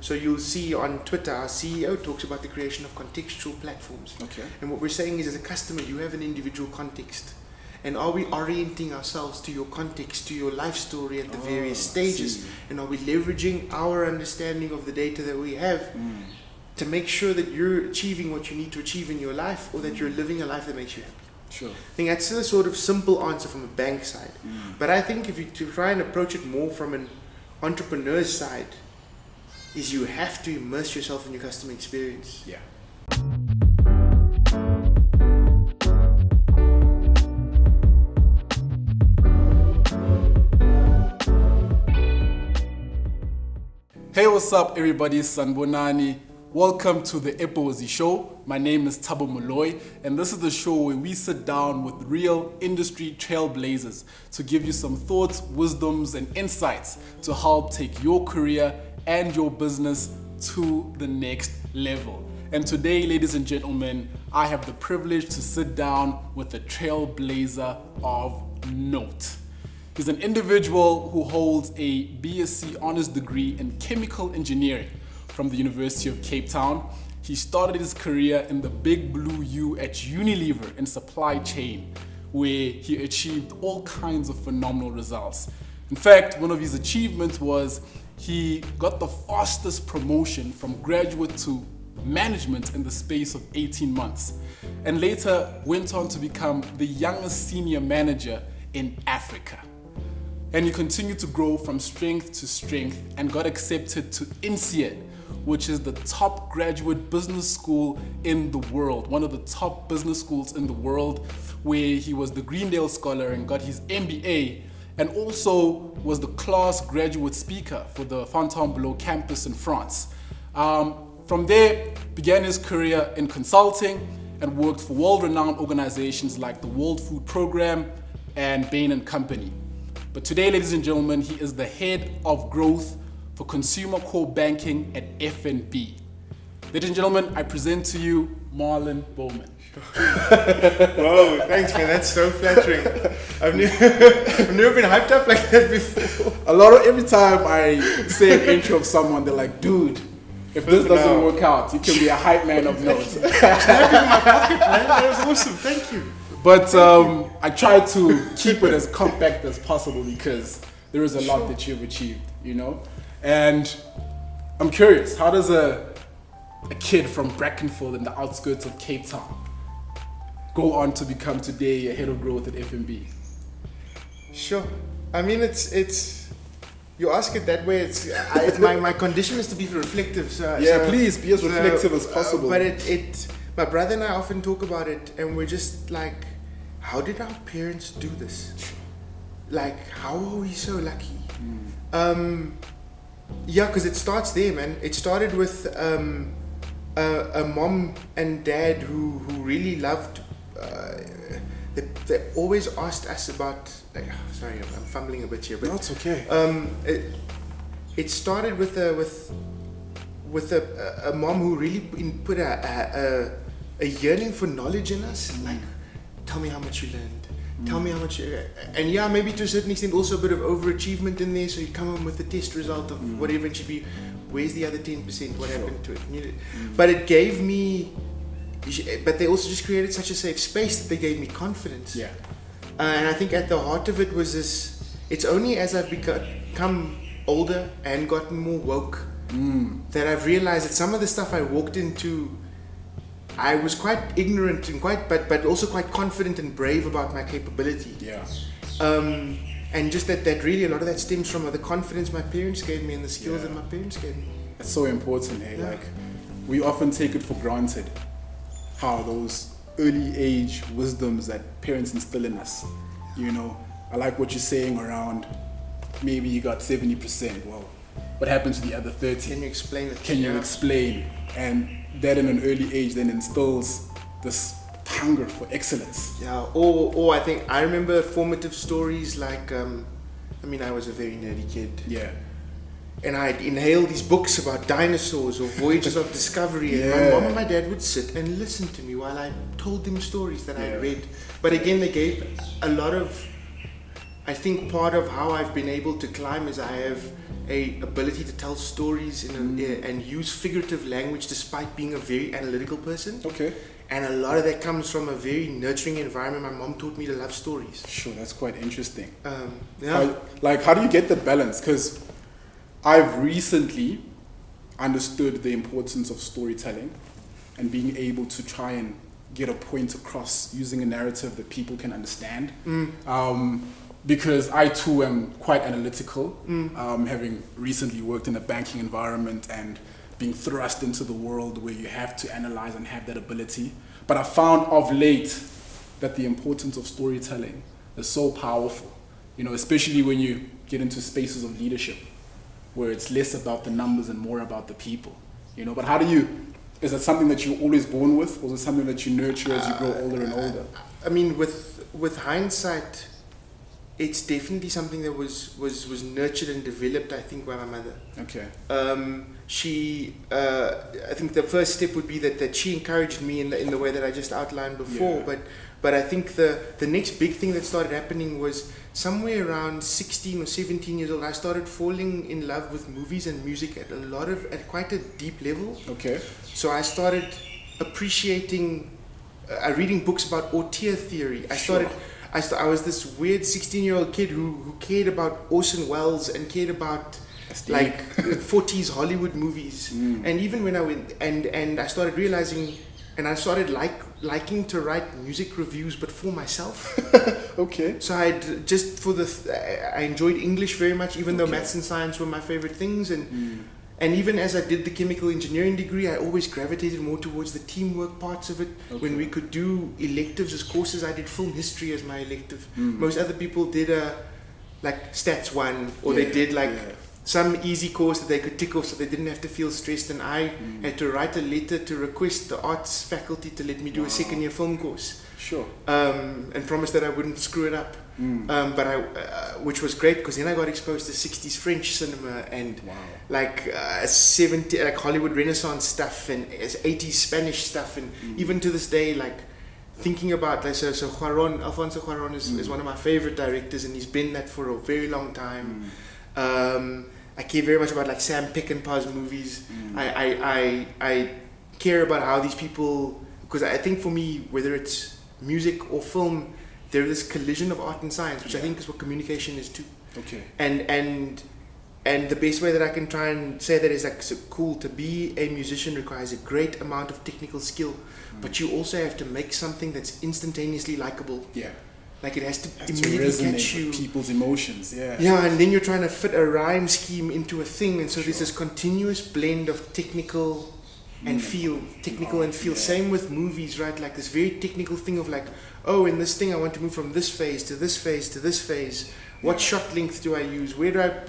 So you'll see on Twitter, our CEO talks about the creation of contextual platforms. Okay. And what we're saying is, as a customer, you have an individual context. And are we orienting ourselves to your context, to your life story at the various stages? And are we leveraging our understanding of the data that we have to make sure that you're achieving what you need to achieve in your life, or that you're living a life that makes you happy? Sure. I think that's the sort of simple answer from a bank side. But I think if you to try and approach it more from an entrepreneur's side, is you have to immerse yourself in your customer experience. Yeah. Hey, what's up, everybody? Sanbonani. Welcome to the Ebozi Show. My name is Thabo Moloi, and this is the show where we sit down with real industry trailblazers to give you some thoughts, wisdoms, and insights to help take your career and your business to the next level. And today, ladies and gentlemen, I have the privilege to sit down with a trailblazer of note. He's an individual who holds a BSc Honours degree in Chemical Engineering from the University of Cape Town. He started his career in the big blue U at Unilever in supply chain, where he achieved all kinds of phenomenal results. In fact, one of his achievements was he got the fastest promotion from graduate to management in the space of 18 months, and later went on to become the youngest senior manager in Africa. And he continued to grow from strength to strength and got accepted to Insead, which is the top graduate business school in the world, one of the top business schools in the world, where he was the Greendale Scholar and got his MBA, and also was the class graduate speaker for the Fontainebleau campus in France. From there, began his career in consulting and worked for world-renowned organizations like the World Food Programme and Bain and Company. But today, ladies and gentlemen, he is the head of growth for consumer core banking at FNB. Ladies and gentlemen, I present to you Marlon Bowman. Whoa, thanks man, that's so flattering. I've never been hyped up like that before. Every time I say an intro of someone, they're like, dude, if this doesn't work out, you can be a hype man of note. That was awesome, thank you. But I try to keep it as compact as possible because there is a lot that you've achieved, you know? And I'm curious, how does a kid from Brakenfell in the outskirts of Cape Town go on to become today a head of growth at FNB? Sure. I mean, it's you ask it that way, it's my condition is to be reflective. So please be as reflective as possible. But my brother and I often talk about it, and we're just like, how did our parents do this? Like, how are we so lucky? Yeah, because it starts there, man. It started with a mom and dad who really loved. They always asked us about. Sorry, I'm fumbling a bit here, but that's okay. It started with a mom who really put a yearning for knowledge in us. Like, tell me how much you learned. Tell me how much, and yeah, maybe to a certain extent also a bit of overachievement in there. So you come home with the test result of whatever it should be. Where's the other 10%? What happened to it? But it gave me, but they also just created such a safe space that they gave me confidence. Yeah. And I think at the heart of it was this, it's only as I've become older and gotten more woke that I've realized that some of the stuff I walked into, I was quite ignorant and but also quite confident and brave about my capability. Yeah. And just that really a lot of that stems from the confidence my parents gave me and the skills that my parents gave me. It's so important, eh? Yeah. Like, we often take it for granted how those early age wisdoms that parents instill in us. You know, I like what you're saying around maybe you got 70%. Well, what happened to the other 30? Can you explain it? Can you explain? And that in an early age then instills this hunger for excellence. Yeah, or I think I remember formative stories like, I was a very nerdy kid. Yeah. And I'd inhale these books about dinosaurs or voyages of discovery, and my mom and my dad would sit and listen to me while I told them stories that I read. But again, they gave a lot of, I think part of how I've been able to climb is I have a ability to tell stories and use figurative language despite being a very analytical person. Okay. And a lot of that comes from a very nurturing environment. My mom taught me to love stories. Sure, that's quite interesting. Yeah. How do you get the balance? Because I've recently understood the importance of storytelling and being able to try and get a point across using a narrative that people can understand. Because I too am quite analytical, having recently worked in a banking environment and being thrust into the world where you have to analyze and have that ability. But I found of late that the importance of storytelling is so powerful, especially when you get into spaces of leadership where it's less about the numbers and more about the people, But is that something that you're always born with, or is it something that you nurture as you grow older and older? I mean, with hindsight, it's definitely something that was nurtured and developed, I think, by my mother. Okay. I think the first step would be that she encouraged me in the way that I just outlined before. Yeah. But I think the next big thing that started happening was somewhere around 16 or 17 years old. I started falling in love with movies and music at quite a deep level. Okay. So I started appreciating, reading books about auteur theory. I was this weird 16-year-old kid who cared about Orson Welles and cared about like 40s Hollywood movies. And even when I went and I started realizing, and I started liking to write music reviews, but for myself. Okay. So I enjoyed English very much, even though maths and science were my favorite things. And even as I did the chemical engineering degree, I always gravitated more towards the teamwork parts of it. Okay. When we could do electives as courses, I did film history as my elective. Most other people did like stats 1, or they did some easy course that they could tick off so they didn't have to feel stressed. And I had to write a letter to request the arts faculty to let me do a second year film course. Sure. And promise that I wouldn't screw it up. But which was great, because then I got exposed to 60s French cinema and like 70 like Hollywood Renaissance stuff and 80s Spanish stuff, and even to this day, like thinking about so Alfonso Cuaron is one of my favorite directors, and he's been that for a very long time. I care very much about like Sam Peckinpah's movies. I care about how these people, because I think for me, whether it's music or film, there's this collision of art and science, which I think is what communication is too. Okay. And the best way that I can try and say that is like, so cool, to be a musician requires a great amount of technical skill, but you also have to make something that's instantaneously likable. Yeah. Like it has to immediately catch you. With people's emotions. Yeah. Yeah, and then you're trying to fit a rhyme scheme into a thing, and so there's this continuous blend of technical and feel. Same with movies, right? Like this very technical thing of like, oh, in this thing I want to move from this phase to this phase to this phase. What shot length do I use?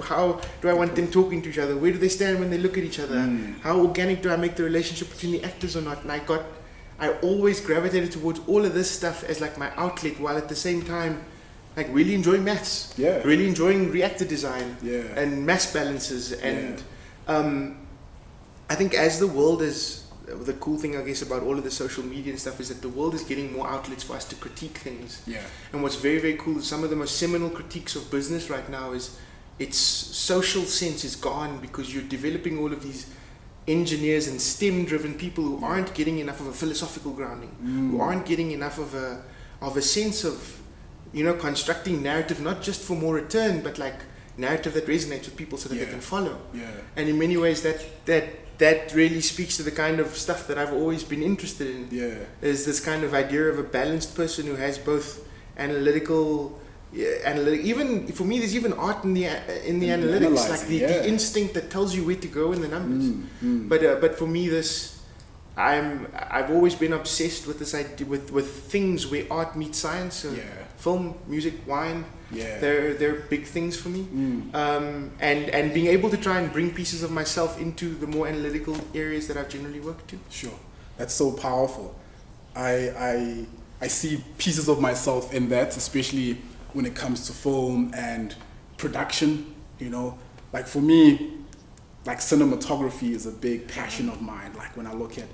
How do I want them talking to each other? Where do they stand when they look at each other? How organic do I make the relationship between the actors or not? And I always gravitated towards all of this stuff as like my outlet, while at the same time like really enjoying maths. Yeah. Really enjoying reactor design. Yeah. And mass balances. And I think as the world is, the cool thing I guess about all of the social media and stuff is that the world is getting more outlets for us to critique things. Yeah. And what's very, very cool is some of the most seminal critiques of business right now is its social sense is gone, because you're developing all of these engineers and STEM driven people who aren't getting enough of a philosophical grounding, who aren't getting enough of a sense of, constructing narrative, not just for more return, but like narrative that resonates with people so that they can follow. Yeah. And in many ways that really speaks to the kind of stuff that I've always been interested in. Yeah. Is this kind of idea of a balanced person who has both analytical, even for me, there's even art in the analytics, like the instinct that tells you where to go in the numbers. But for me, I've always been obsessed with this idea, with things where art meets science. So film, music, wine. Yeah. They're big things for me. And being able to try and bring pieces of myself into the more analytical areas that I've generally worked to. Sure. That's so powerful. I see pieces of myself in that, especially when it comes to film and production. Like for me, like cinematography is a big passion of mine. Like when I look at,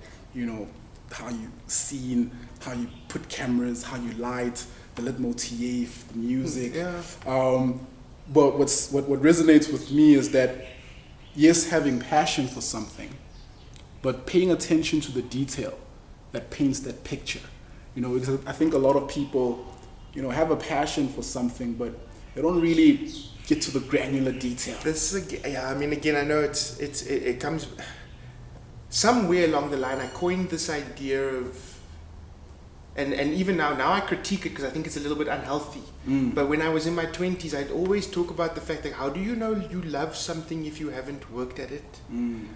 how you scene, how you put cameras, how you light, the leitmotif, the music. But what resonates with me is that yes, having passion for something, but paying attention to the detail that paints that picture. Because I think a lot of people, have a passion for something, but they don't really get to the granular detail. Again, I know it comes somewhere along the line. I coined this idea of, and even now I critique it because I think it's a little bit unhealthy. But when I was in my 20s, I'd always talk about the fact that how do you know you love something if you haven't worked at it?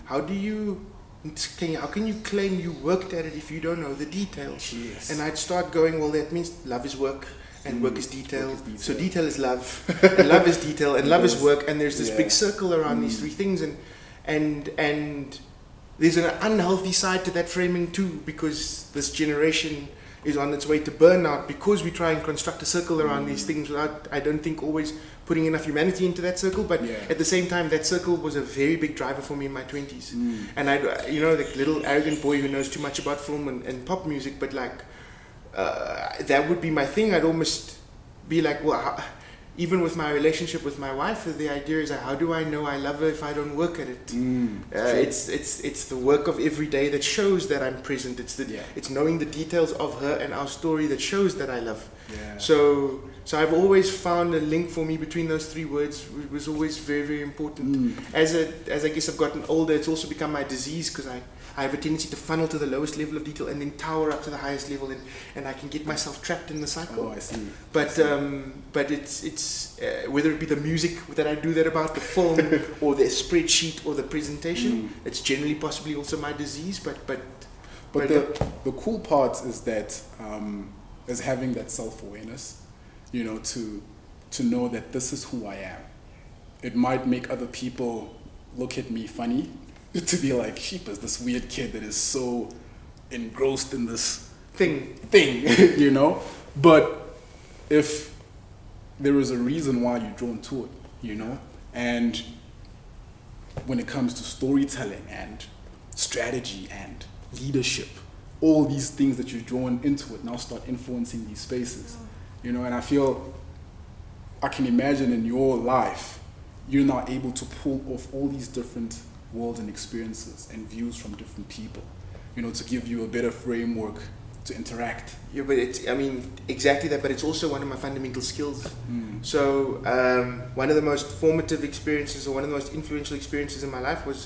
How can you claim you worked at it if you don't know the details? Yes. And I'd start going, well, that means love is work and work is detail. So detail is love and love is detail and love is work, and there's this big circle around these three things, and there's an unhealthy side to that framing too, because this generation is on its way to burnout because we try and construct a circle around these things without, I don't think, always putting enough humanity into that circle. But at the same time, that circle was a very big driver for me in my 20s. And I, the little arrogant boy who knows too much about film and pop music, but that would be my thing. I'd almost be like, well, even with my relationship with my wife, the idea is how do I know I love her if I don't work at it? It's the work of every day that shows that I'm present. It's knowing the details of her and our story that shows that I love. So I've always found a link for me between those three words. It was always very, very important. As I guess I've gotten older, it's also become my disease, because I have a tendency to funnel to the lowest level of detail and then tower up to the highest level, and I can get myself trapped in the cycle. Oh, I see. But it's whether it be the music that I do that about, the film, or the spreadsheet, or the presentation, it's generally possibly also my disease. But the cool part is that is having that self-awareness, to know that this is who I am. It might make other people look at me funny, to be like, sheep is this weird kid that is so engrossed in this thing, but if there is a reason why you're drawn to it, and when it comes to storytelling and strategy and leadership, all these things that you're drawn into it now start influencing these spaces, and I feel, I can imagine in your life, you're now able to pull off all these different worlds and experiences and views from different people, to give you a better framework to interact. Yeah, but exactly that, but it's also one of my fundamental skills. So one of the most formative experiences, or one of the most influential experiences in my life was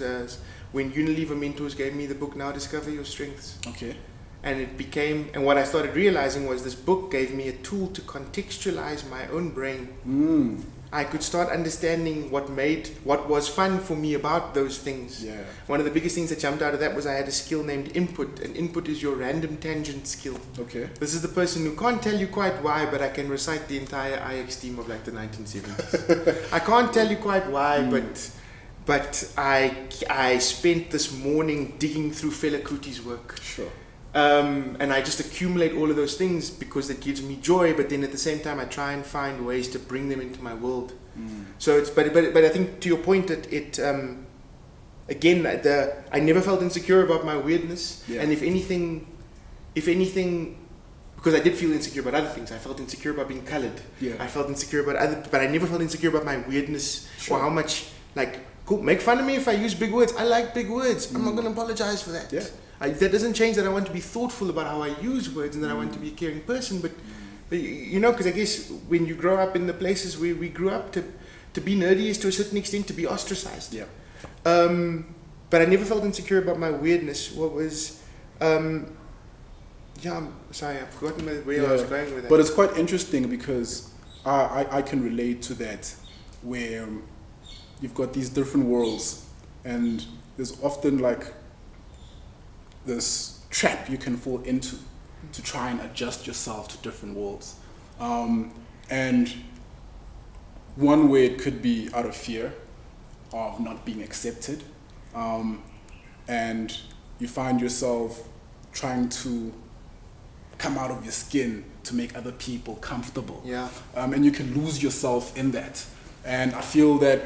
when Unilever mentors gave me the book, Now Discover Your Strengths. Okay. And what I started realizing was this book gave me a tool to contextualize my own brain. I could start understanding what was fun for me about those things. One of the biggest things that jumped out of that was I had a skill named input, and input is your random tangent skill. Okay. This is the person who can't tell you quite why, but I can recite the entire IX team of the 1970s. I can't tell you quite why, but I spent this morning digging through Fela Kuti's work. Sure. And I just accumulate all of those things because it gives me joy, but then at the same time I try and find ways to bring them into my world. So it's but I think to your point that I never felt insecure about my weirdness, and if anything, because I did feel insecure about other things. I felt insecure about being colored. I felt insecure about but I never felt insecure about my weirdness or how much cool, make fun of me if I use big words. I like big words. I'm not going to apologize for that. That doesn't change that I want to be thoughtful about how I use words, and that I want to be a caring person. But because I guess when you grow up in the places where we grew up, to be nerdy is to a certain extent to be ostracized. But I never felt insecure about my weirdness. What was, I'm sorry, I've forgotten where I was going with that. But it's quite interesting because I can relate to that, where you've got these different worlds, and there's often this trap you can fall into to try and adjust yourself to different worlds. And one way it could be out of fear of not being accepted. And you find yourself trying to come out of your skin to make other people comfortable. And you can lose yourself in that. And I feel that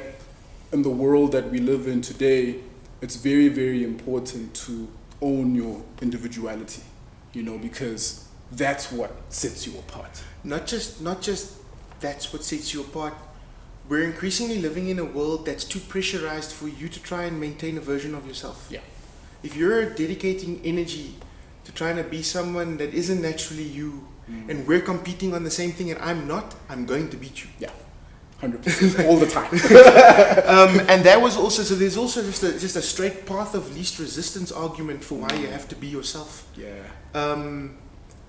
in the world that we live in today, it's very, very important to own your individuality, because that's what sets you apart. Not just that's what sets you apart, we're increasingly living in a world that's too pressurized for you to try and maintain a version of yourself. Yeah. If you're dedicating energy to trying to be someone that isn't naturally you, and we're competing on the same thing and I'm not, I'm going to beat you. Yeah. 100% all the time. And that was also, so there's also just a straight path of least resistance argument for why you have to be yourself. Yeah.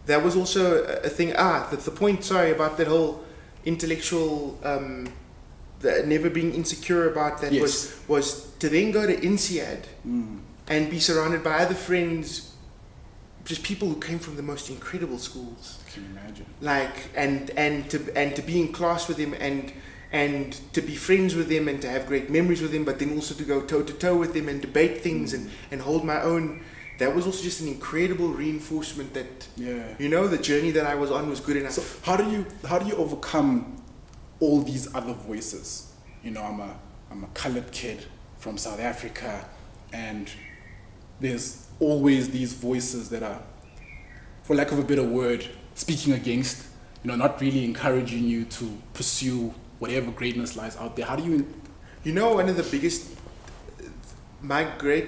That was also a thing. The point, sorry, about that whole intellectual, never being insecure about that, Yes. was to then go to Insead and be surrounded by other friends, just people who came from the most incredible schools. Can you imagine? Like, and to be in class with them and to be friends with them and to have great memories with them, but then also to go toe to toe with them and debate things and hold my own. That was also just an incredible reinforcement that, you know, the journey that I was on was good enough. So how do you overcome all these other voices? You know, I'm a colored kid from South Africa, and there's always these voices that are, for lack of a better word, speaking against, you know, not really encouraging you to pursue whatever greatness lies out there. How do you... You know, one of the biggest,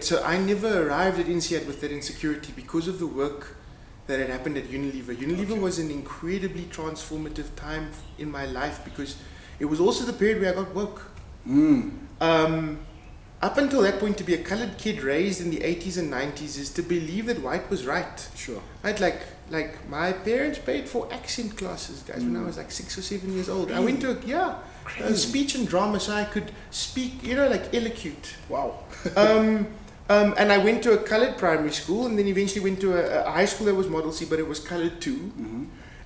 so I never arrived at Insead with that insecurity because of the work that had happened at Unilever. Unilever was an incredibly transformative time in my life because it was also the period where I got woke. Up until that point, to be a colored kid raised in the 80s and 90s is to believe that white was right. Sure. Right, like my parents paid for accent classes, guys, when I was like 6 or 7 years old. Really? I went to a speech and drama so I could speak, you know, like elocute. Wow. And I went to a colored primary school and then eventually went to a high school that was Model C, but it was colored too.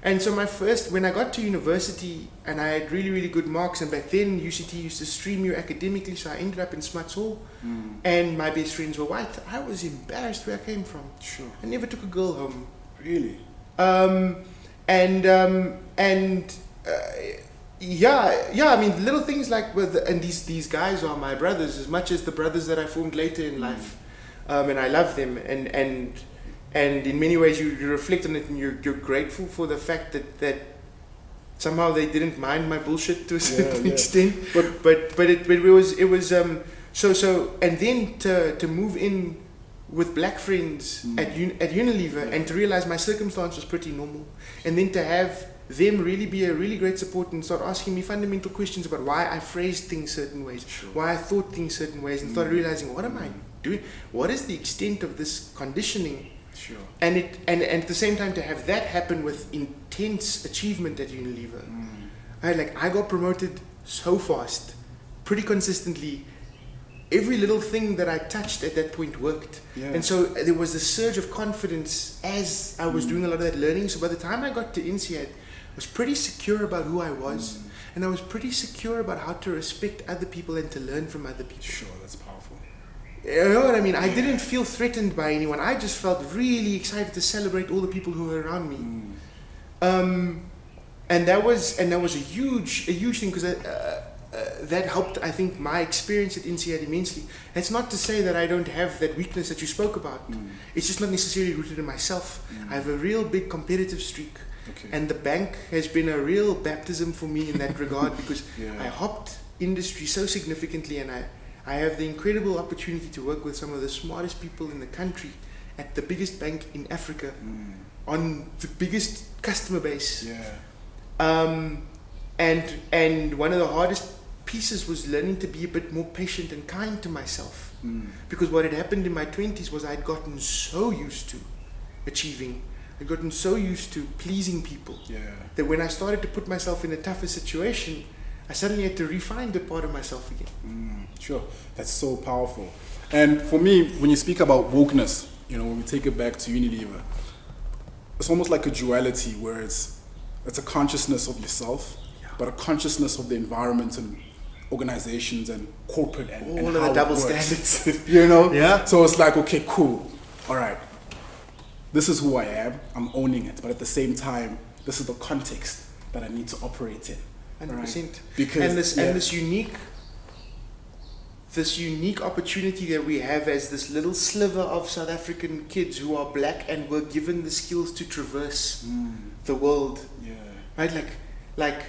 And so when I got to university and I had really, really good marks, and back then UCT used to stream you academically, so I ended up in Smuts Hall, and my best friends were white. I was embarrassed where I came from. Sure. I never took a girl home. Really? I mean, little things like these guys are my brothers as much as the brothers that I formed later in life, and I love them, and in many ways you reflect on it and you're grateful for the fact that somehow they didn't mind my bullshit to a certain extent, but it was so and then to move in with black friends at Unilever and to realize my circumstance was pretty normal, and then to have them really be a really great support and start asking me fundamental questions about why I phrased things certain ways, why I thought things certain ways, and started realizing, what am I doing? What is the extent of this conditioning? Sure. And at the same time to have that happen with intense achievement at Unilever. I got promoted so fast, pretty consistently. Every little thing that I touched at that point worked. Yeah. And so there was this surge of confidence as I was doing a lot of that learning. So by the time I got to Insead, I was pretty secure about who I was. And I was pretty secure about how to respect other people and to learn from other people. Sure, that's powerful. You know what I mean? I didn't feel threatened by anyone. I just felt really excited to celebrate all the people who were around me. And that was a huge thing because that helped, I think, my experience at Insead immensely. That's not to say that I don't have that weakness that you spoke about. It's just not necessarily rooted in myself. I have a real big competitive streak. Okay. And the bank has been a real baptism for me in that regard because I hopped industry so significantly, and I have the incredible opportunity to work with some of the smartest people in the country at the biggest bank in Africa on the biggest customer base. And one of the hardest pieces was learning to be a bit more patient and kind to myself. Because what had happened in my 20s was I'd gotten so used to achieving, I'd gotten so used to pleasing people that when I started to put myself in a tougher situation, I suddenly had to refine that part of myself again. Sure, that's so powerful. And for me, when you speak about wokeness, you know, when we take it back to Unilever, it's almost like a duality where it's a consciousness of yourself, but a consciousness of the environment and organizations and corporate and all and of how the double it works. standards. You know? Yeah. So it's like, okay, cool. All right. This is who I am. I'm owning it. But at the same time, this is the context that I need to operate in. 100%. Right? Because this unique opportunity that we have as this little sliver of South African kids who are black and were given the skills to traverse the world. Yeah. Right? Like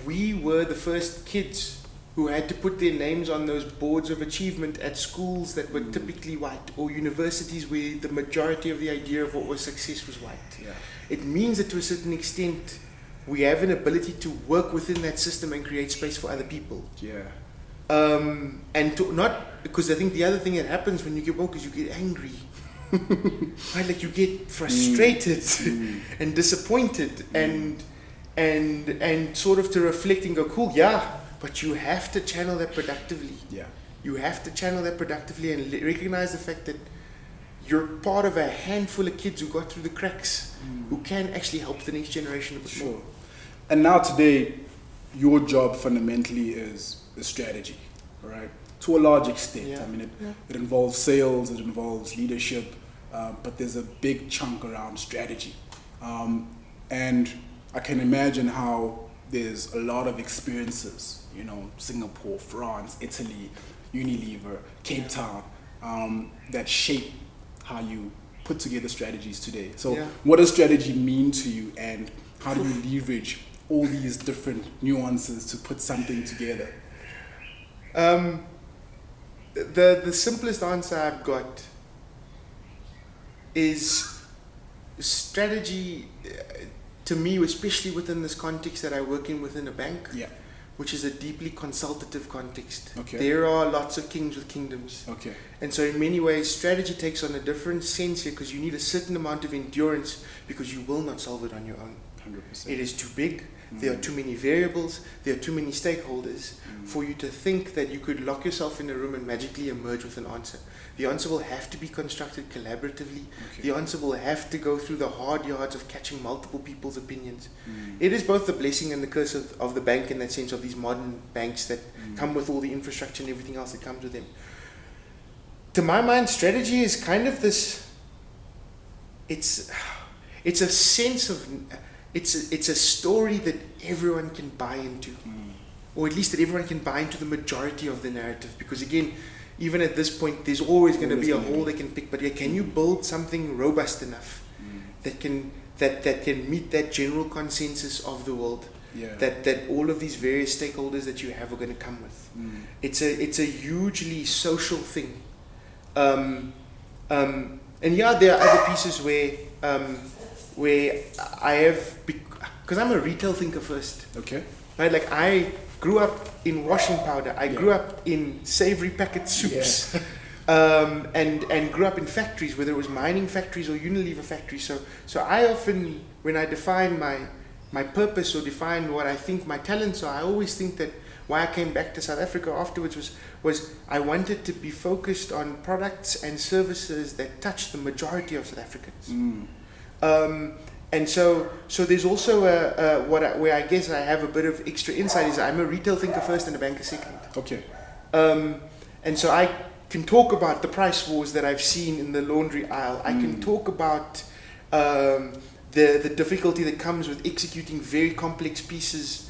we were the first kids who had to put their names on those boards of achievement at schools that were typically white, or universities where the majority of the idea of what was success was white. Yeah. It means that to a certain extent, we have an ability to work within that system and create space for other people. Yeah. And to not, because I think the other thing that happens when you get woke is you get angry. Right? Like you get frustrated and disappointed and sort of to reflect and go, cool, yeah, but you have to channel that productively. Yeah. You have to channel that productively and recognize the fact that you're part of a handful of kids who got through the cracks, who can actually help the next generation a bit more. And now today, your job fundamentally is strategy, right? To a large extent. Yeah. I mean, it involves sales, it involves leadership, but there's a big chunk around strategy. And I can imagine how there's a lot of experiences, you know, Singapore, France, Italy, Unilever, Cape Town, that shape how you put together strategies today. So what does strategy mean to you, and how do you leverage all these different nuances to put something together? The simplest answer I've got is strategy, to me, especially within this context that I work in within a bank, which is a deeply consultative context. Okay. There are lots of kings with kingdoms. Okay. And so in many ways, strategy takes on a different sense here, because you need a certain amount of endurance, because you will not solve it on your own. 100%. It is too big. There are too many variables. There are too many stakeholders for you to think that you could lock yourself in a room and magically emerge with an answer. The answer will have to be constructed collaboratively. Okay. The answer will have to go through the hard yards of catching multiple people's opinions. It is both the blessing and the curse of the bank, in that sense, of these modern banks that come with all the infrastructure and everything else that comes with them. To my mind, strategy is kind of this, it's a sense of, it's a story that everyone can buy into, or at least that everyone can buy into the majority of the narrative. Because again, even at this point, there's always going to be a hole they can pick. But can you build something robust enough that can meet that general consensus of the world? That all of these various stakeholders that you have are going to come with. It's a hugely social thing. And there are other pieces where I have, because I'm a retail thinker first. Okay. Right, like I grew up in washing powder. I grew up in savory packet soups, and grew up in factories, whether it was mining factories or Unilever factories. So I often, when I define my purpose or define what I think my talents are, I always think that why I came back to South Africa afterwards was I wanted to be focused on products and services that touch the majority of South Africans. And so there's also where I guess I have a bit of extra insight is I'm a retail thinker first and a banker second. Okay. And so I can talk about the price wars that I've seen in the laundry aisle. I can talk about the difficulty that comes with executing very complex pieces,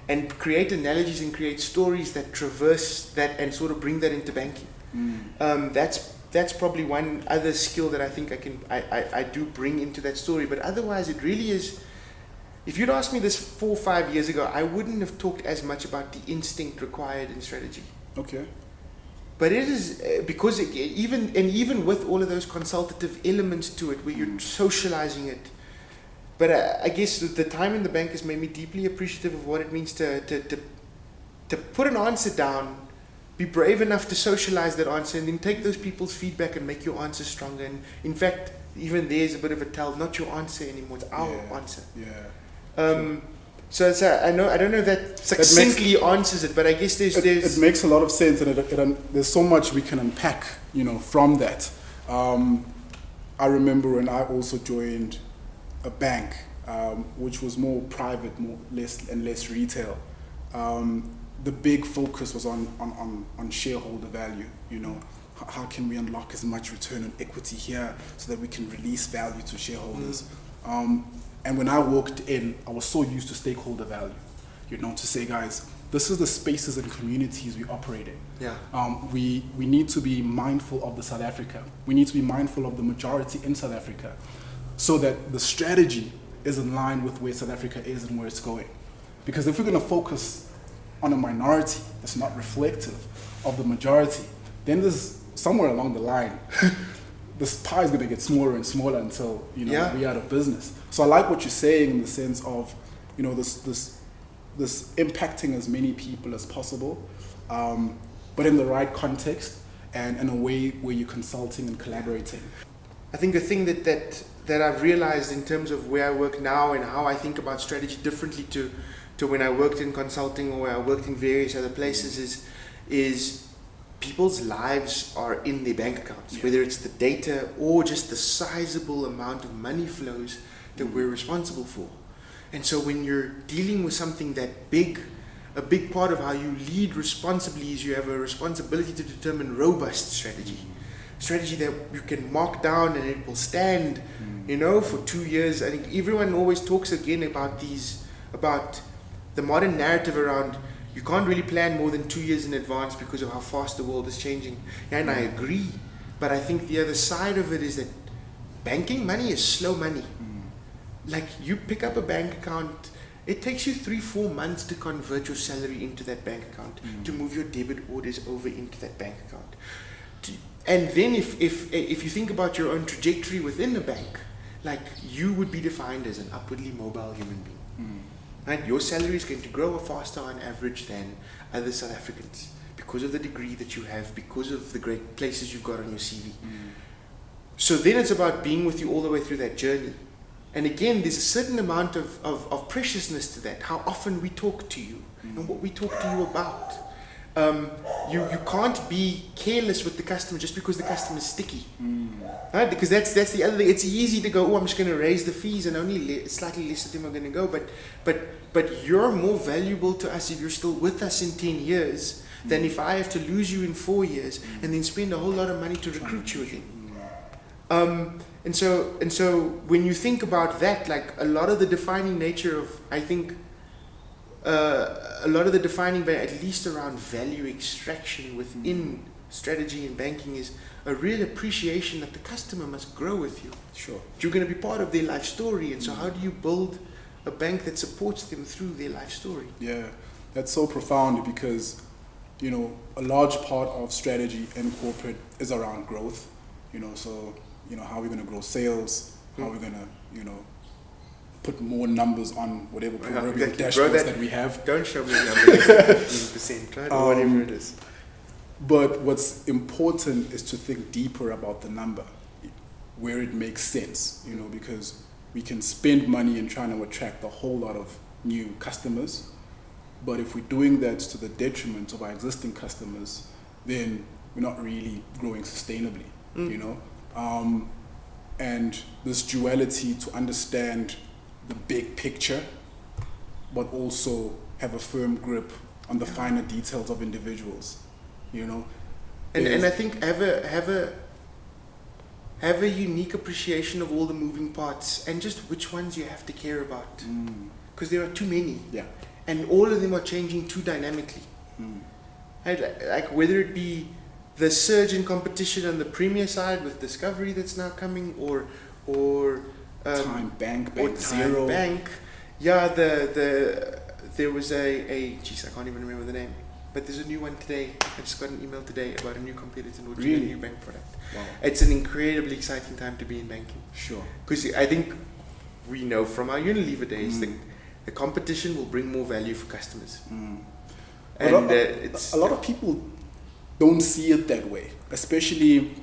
and create analogies and create stories that traverse that and sort of bring that into banking. That's probably one other skill that I think I do bring into that story. But otherwise, it really is, if you'd asked me this 4 or 5 years ago, I wouldn't have talked as much about the instinct required in strategy. Okay. But it is, because even with all of those consultative elements to it, where you're socializing it, but I guess the time in the bank has made me deeply appreciative of what it means to put an answer down, be brave enough to socialize that answer, and then take those people's feedback and make your answer stronger. And in fact, even there's a bit of a tell, not your answer anymore, it's our answer. So I don't know if that succinctly answers it, but I guess there's it makes a lot of sense, and there's so much we can unpack, from that. I remember when I also joined a bank, which was more private, less retail. The big focus was on shareholder value. How can we unlock as much return on equity here so that we can release value to shareholders? And when I walked in, I was so used to stakeholder value, to say, guys, this is the spaces and communities we operate in. We need to be mindful of the South Africa. We need to be mindful of the majority in South Africa, so that the strategy is in line with where South Africa is and where it's going. Because if we're going to focus on a minority that's not reflective of the majority, then there's somewhere along the line, this pie is going to get smaller and smaller until we're out of business. So I like what you're saying in the sense of this impacting as many people as possible, but in the right context and in a way where you're consulting and collaborating. I think the thing that I've realized in terms of where I work now and how I think about strategy differently to when I worked in consulting or where I worked in various other places is people's lives are in their bank accounts, whether it's the data or just the sizable amount of money flows that we're responsible for. And so when you're dealing with something that big, a big part of how you lead responsibly is you have a responsibility to determine robust strategy that you can mark down and it will stand, for 2 years. I think everyone always talks again about the modern narrative around you can't really plan more than 2 years in advance because of how fast the world is changing. And I agree, but I think the other side of it is that banking money is slow money. Like you pick up a bank account, it takes you 3-4 months to convert your salary into that bank account, to move your debit orders over into that bank account. And then if you think about your own trajectory within the bank, like you would be defined as an upwardly mobile human being. Right? Your salary is going to grow faster on average than other South Africans because of the degree that you have, because of the great places you've got on your CV. So then it's about being with you all the way through that journey. And again, there's a certain amount of preciousness to that, how often we talk to you and what we talk to you about. You can't be careless with the customer just because the customer is sticky, right? Because that's the other thing. It's easy to go, I'm just going to raise the fees and only slightly less of them are going to go. But you're more valuable to us if you're still with us in 10 years than if I have to lose you in 4 years and then spend a whole lot of money to recruit you again. And so when you think about that, like a lot of the defining nature of, I think, a lot of the defining, at least around value extraction within strategy and banking, is a real appreciation that the customer must grow with you. Sure. You're going to be part of their life story, and so how do you build a bank that supports them through their life story? Yeah, that's so profound because, a large part of strategy in corporate is around growth. So, how are we going to grow sales? How are we going to, put more numbers on whatever proverbial dashboards that we have. Don't show me the number, 15%, right? Or whatever it is. But what's important is to think deeper about the number, where it makes sense, because we can spend money in trying to attract a whole lot of new customers, but if we're doing that to the detriment of our existing customers, then we're not really growing sustainably, and this duality to understand the big picture, but also have a firm grip on the finer details of individuals, And I think have a unique appreciation of all the moving parts and just which ones you have to care about, because there are too many, and all of them are changing too dynamically. Like whether it be the surge in competition on the premier side with Discovery that's now coming, or Time Bank Zero. Bank. Yeah, there was a geez, I can't even remember the name. But there's a new one today. I just got an email today about a new competitor launching a new bank product. Wow. It's an incredibly exciting time to be in banking. Sure. Because I think we know from our Unilever days that the competition will bring more value for customers. And a lot of people don't see it that way, especially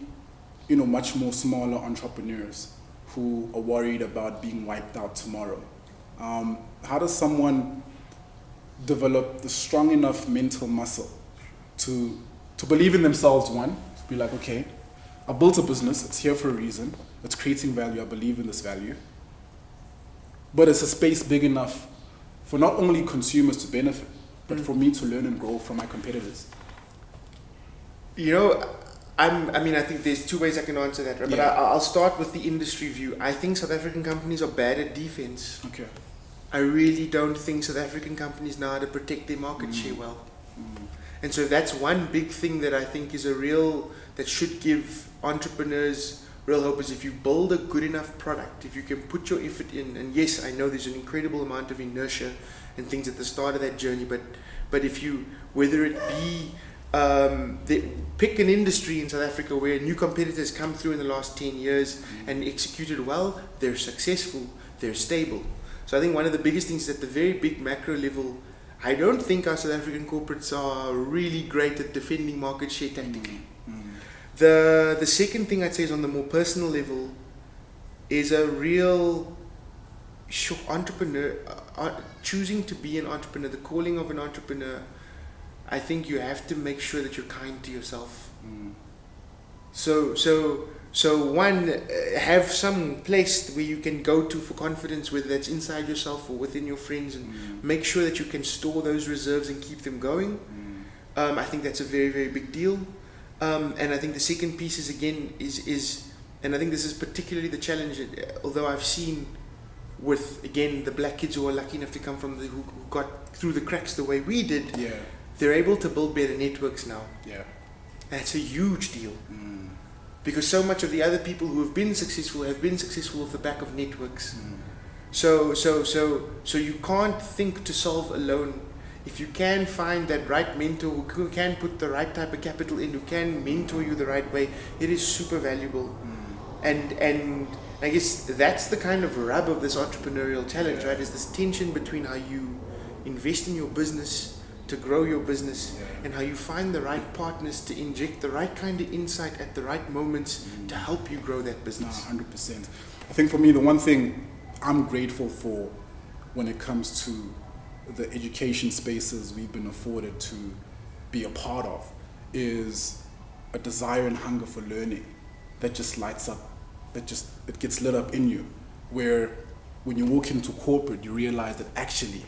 much more smaller entrepreneurs who are worried about being wiped out tomorrow. How does someone develop the strong enough mental muscle to believe in themselves, one, to be like, okay, I built a business, it's here for a reason, it's creating value, I believe in this value, but it's a space big enough for not only consumers to benefit, but for me to learn and grow from my competitors? I think there's two ways I can answer that, right? But I'll start with the industry view. I think South African companies are bad at defense. Okay. I really don't think South African companies know how to protect their market share well. And so that's one big thing that I think is that should give entrepreneurs real hope, is if you build a good enough product, if you can put your effort in, and yes, I know there's an incredible amount of inertia and things at the start of that journey. But if you, whether it be pick an industry in South Africa where new competitors come through in the last 10 years and executed well, they're successful, they're stable. So I think one of the biggest things is at the very big macro level, I don't think our South African corporates are really great at defending market share tactically. The second thing I'd say is on the more personal level is a real entrepreneur, choosing to be an entrepreneur, the calling of an entrepreneur. I think you have to make sure that you're kind to yourself. So one, have some place where you can go to for confidence, whether that's inside yourself or within your friends, and make sure that you can store those reserves and keep them going. I think that's a very, very big deal. And I think the second piece is, again, is and I think this is particularly the challenge, although I've seen with, again, the black kids who are lucky enough to come from who got through the cracks the way we did, they're able to build better networks now. That's a huge deal. Because so much of the other people who have been successful off the back of networks. So you can't think to solve alone. If you can find that right mentor who can put the right type of capital in, who can mentor you the right way, it is super valuable. And I guess that's the kind of rub of this entrepreneurial challenge, right? Is this tension between how you invest in your business to grow your business, and how you find the right partners to inject the right kind of insight at the right moments to help you grow that business. 100%. I think for me, the one thing I'm grateful for when it comes to the education spaces we've been afforded to be a part of is a desire and hunger for learning that just lights up, it gets lit up in you, where when you walk into corporate, you realize that actually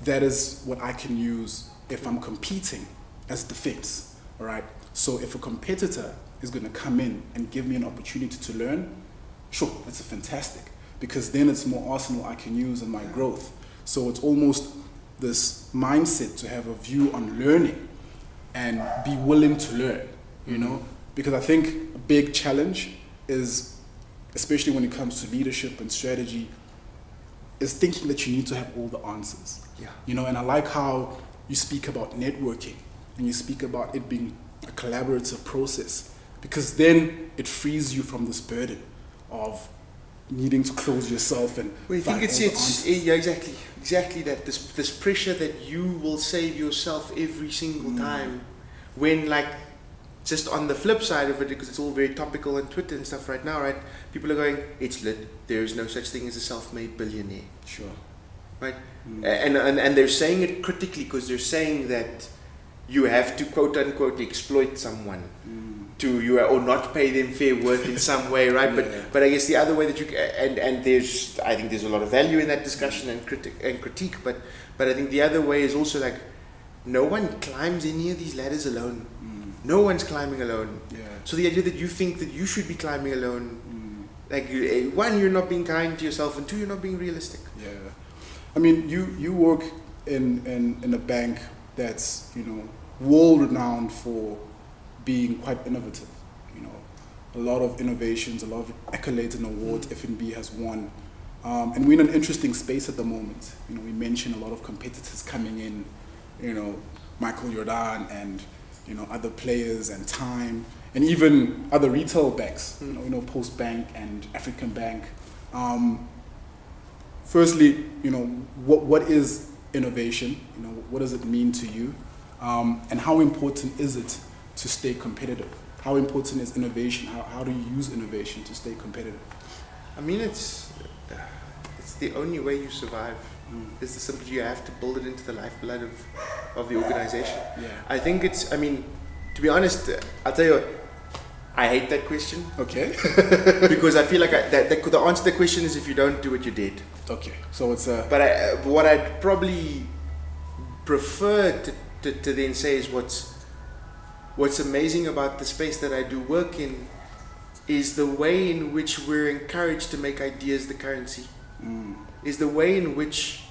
that is what I can use if I'm competing as defense, all right? So if a competitor is going to come in and give me an opportunity to learn, sure, that's fantastic, because then it's more arsenal I can use in my growth. So it's almost this mindset to have a view on learning and be willing to learn, you know? Because I think a big challenge is, especially when it comes to leadership and strategy, is thinking that you need to have all the answers. You know, and I like how you speak about networking and you speak about it being a collaborative process, because then it frees you from this burden of needing to close yourself and I think it's exactly that, this pressure that you will save yourself every single time, when, like, just on the flip side of it, because it's all very topical on Twitter and stuff right now, right? People are going, it's lit, there is no such thing as a self-made billionaire. Sure. Right? And they're saying it critically, because they're saying that you have to quote unquote exploit someone or not pay them fair worth in some way, right? But I guess the other way that you and I think there's a lot of value in that discussion and critique, but I think the other way is also, like, no one climbs any of these ladders alone. No one's climbing alone. So the idea that you think that you should be climbing alone, like, one, you're not being kind to yourself, and two, you're not being realistic. I mean, you work in a bank that's, you know, world renowned for being quite innovative. You know, a lot of innovations, a lot of accolades and awards F&B has won, and we're in an interesting space at the moment. You know, we mentioned a lot of competitors coming in. You know, Michael Jordan and, you know, other players and Time, and even other retail banks. You know, Post Bank and African Bank. Firstly, you know, what is innovation? You know, what does it mean to you? And how important is it to stay competitive? How important is innovation? How do you use innovation to stay competitive? I mean, it's the only way you survive. It's the simple, you have to build it into the lifeblood of the organization. I think I mean, to be honest, I'll tell you, I hate that question. Okay. Because I feel like the answer to the question is, if you don't do it, you're dead. Okay. So it's a... But what I'd probably prefer to then say is what's amazing about the space that I do work in is the way in which we're encouraged to make ideas the currency. Is the way in which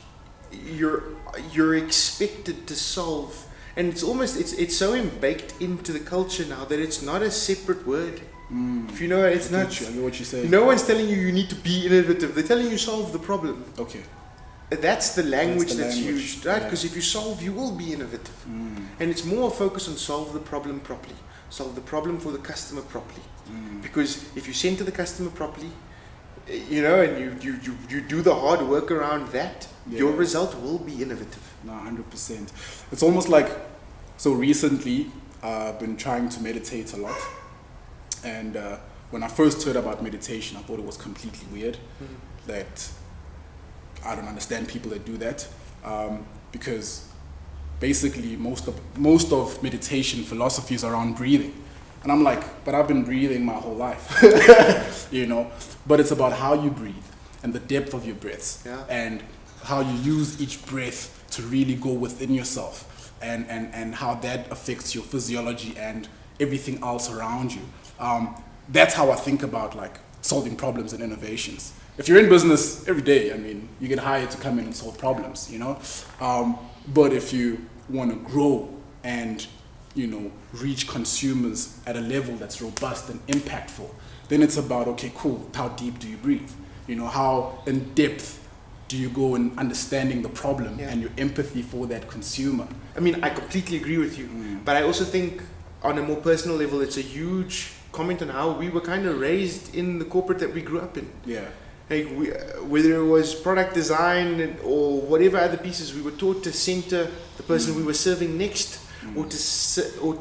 you're expected to solve, and it's almost it's so baked into the culture now that it's not a separate word. If you know, I know what you're saying. No one's telling you need to be innovative. They're telling you solve the problem. Okay. that's the language that's language. used, right? Yeah. Because if you solve, you will be innovative. And it's more focused on solve the problem properly, solve the problem for the customer properly. Because if you center the customer properly, you know, and you do the hard work around that, your result will be innovative. No, 100%. It's almost like, so recently I've been trying to meditate a lot. And when I first heard about meditation, I thought it was completely weird. That I don't understand people that do that. Because basically most of meditation philosophy is around breathing. And I'm like, but I've been breathing my whole life, you know. But it's about how you breathe and the depth of your breaths, and how you use each breath to really go within yourself, and how that affects your physiology and everything else around you. That's how I think about like solving problems and innovations. If you're in business every day, I mean, you get hired to come in and solve problems, you know. But if you want to grow and, you know, reach consumers at a level that's robust and impactful, then it's about, okay, cool, how deep do you breathe? You know, how in depth do you go in understanding the problem and your empathy for that consumer? I mean, I completely agree with you, but I also think on a more personal level, it's a huge comment on how we were kind of raised in the corporate that we grew up in. Yeah. Like whether it was product design or whatever other pieces, we were taught to center the person we were serving next, or to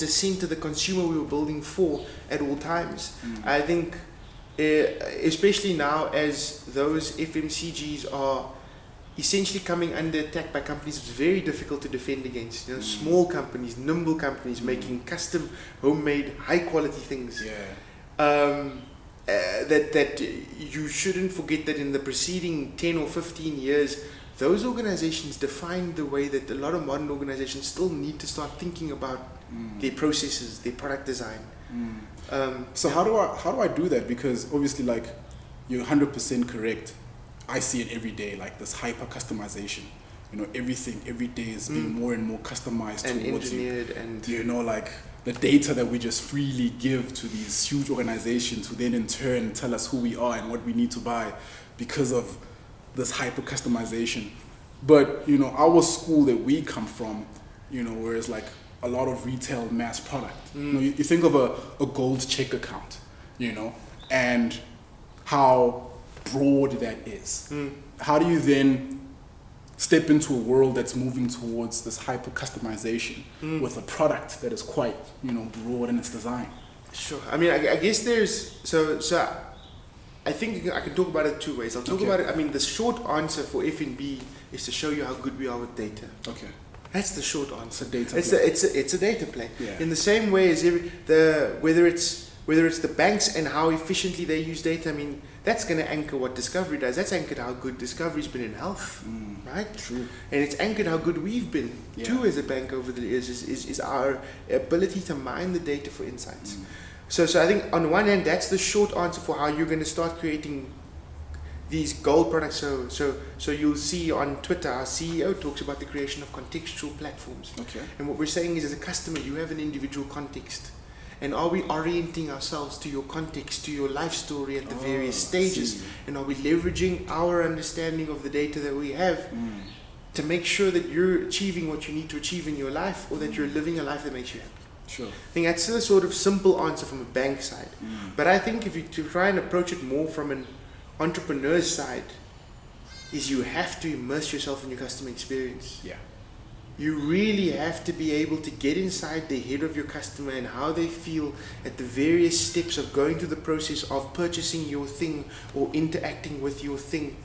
center the consumer we were building for at all times. I think, especially now as those FMCGs are essentially coming under attack by companies it's very difficult to defend against. You know, small companies, nimble companies making custom, homemade, high quality things. That you shouldn't forget that in the preceding 10 or 15 years, those organizations defined the way that a lot of modern organizations still need to start thinking about their processes, their product design. So how do I do that? Because obviously, like, you're 100% correct. I see it every day, like this hyper customization. You know, everything every day is being more and more customized and towards engineered, you. and You know, like the data that we just freely give to these huge organizations, who then in turn tell us who we are and what we need to buy because of this hyper customization. But you know, our school that we come from, you know, where it's like a lot of retail mass product. You know, you think of a gold check account, you know, and how broad that is. How do you then step into a world that's moving towards this hyper customization with a product that is quite, you know, broad in its design? Sure. I mean, I guess there's so I think I can talk about it two ways. I'll talk about it. I mean, the short answer for F&B is to show you how good we are with data. Okay. That's the short answer. It's a data play. Yeah. In the same way as whether it's the banks and how efficiently they use data. I mean, that's going to anchor what Discovery does. That's anchored how good Discovery's been in health, right? True. And it's anchored how good we've been too as a bank over the years. Is our ability to mine the data for insights. So I think on one hand, that's the short answer for how you're going to start creating these gold products. So you'll see on Twitter, our CEO talks about the creation of contextual platforms. Okay. And what we're saying is, as a customer, you have an individual context. And are we orienting ourselves to your context, to your life story at the various stages? And are we leveraging our understanding of the data that we have to make sure that you're achieving what you need to achieve in your life, or that you're living a life that makes you happy? Sure. I think that's a sort of simple answer from a bank side. But I think if you to try and approach it more from an entrepreneur's side, is you have to immerse yourself in your customer experience. Yeah. You really have to be able to get inside the head of your customer and how they feel at the various steps of going through the process of purchasing your thing or interacting with your thing,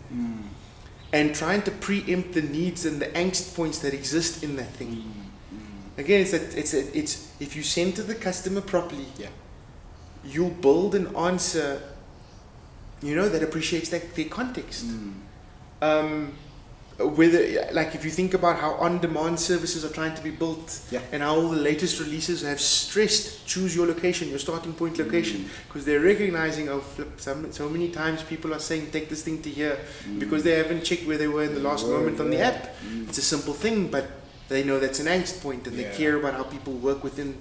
and trying to preempt the needs and the angst points that exist in that thing. Again, it's if you center the customer properly, you'll build an answer, you know, that appreciates their context. Whether, like, if you think about how on-demand services are trying to be built, and how all the latest releases have stressed choose your location, your starting point location, because they're recognizing, so many times people are saying take this thing to here because they haven't checked where they were in the last moment on the app. It's a simple thing, but they know that's an angst point, and they care about how people work within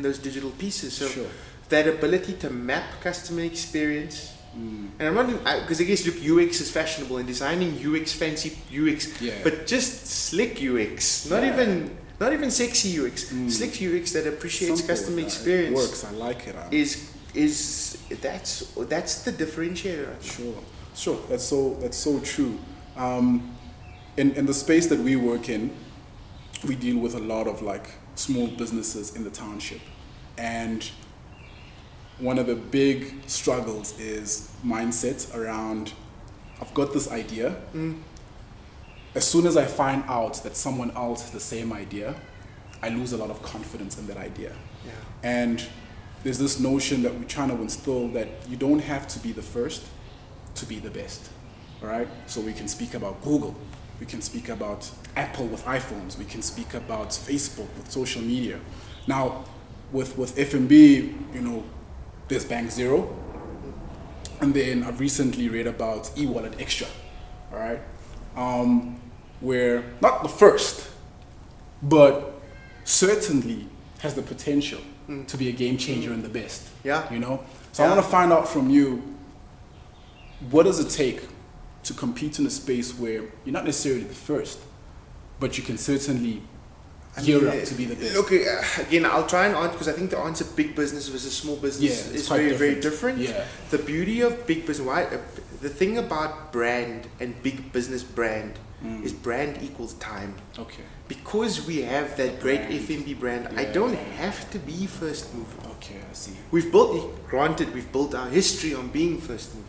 those digital pieces. So that ability to map customer experience And I'm not, because I guess, look, UX is fashionable and designing UX, fancy UX, Yeah. but just slick UX, not even sexy UX, slick UX that appreciates Simple, customer it experience. works. I like it. That's the differentiator. I think. Sure. That's so true. In the space that we work in, we deal with a lot of like small businesses in the township, and one of the big struggles is mindset around, I've got this idea. As soon as I find out that someone else has the same idea, I lose a lot of confidence in that idea. Yeah. And there's this notion that we're trying to instill that you don't have to be the first to be the best, all right? So we can speak about Google, we can speak about Apple with iPhones, we can speak about Facebook with social media. Now, with F&B, there's Bank Zero, and then I've recently read about e-wallet Extra, all right? Where not the first, but certainly has the potential to be a game changer and the best. Yeah. So I want to find out from you, what does it take to compete in a space where you're not necessarily the first, but you can certainly gear up to be the best? Okay, again, I'll try and answer, because I think the answer big business versus small business is very different. Yeah. The beauty of big business, the thing about brand and big business brand is brand equals time. Okay. Because we have that great Brand. F&B brand, I Yeah. don't have to be first mover. Okay, I see. We've built our history on being first mover.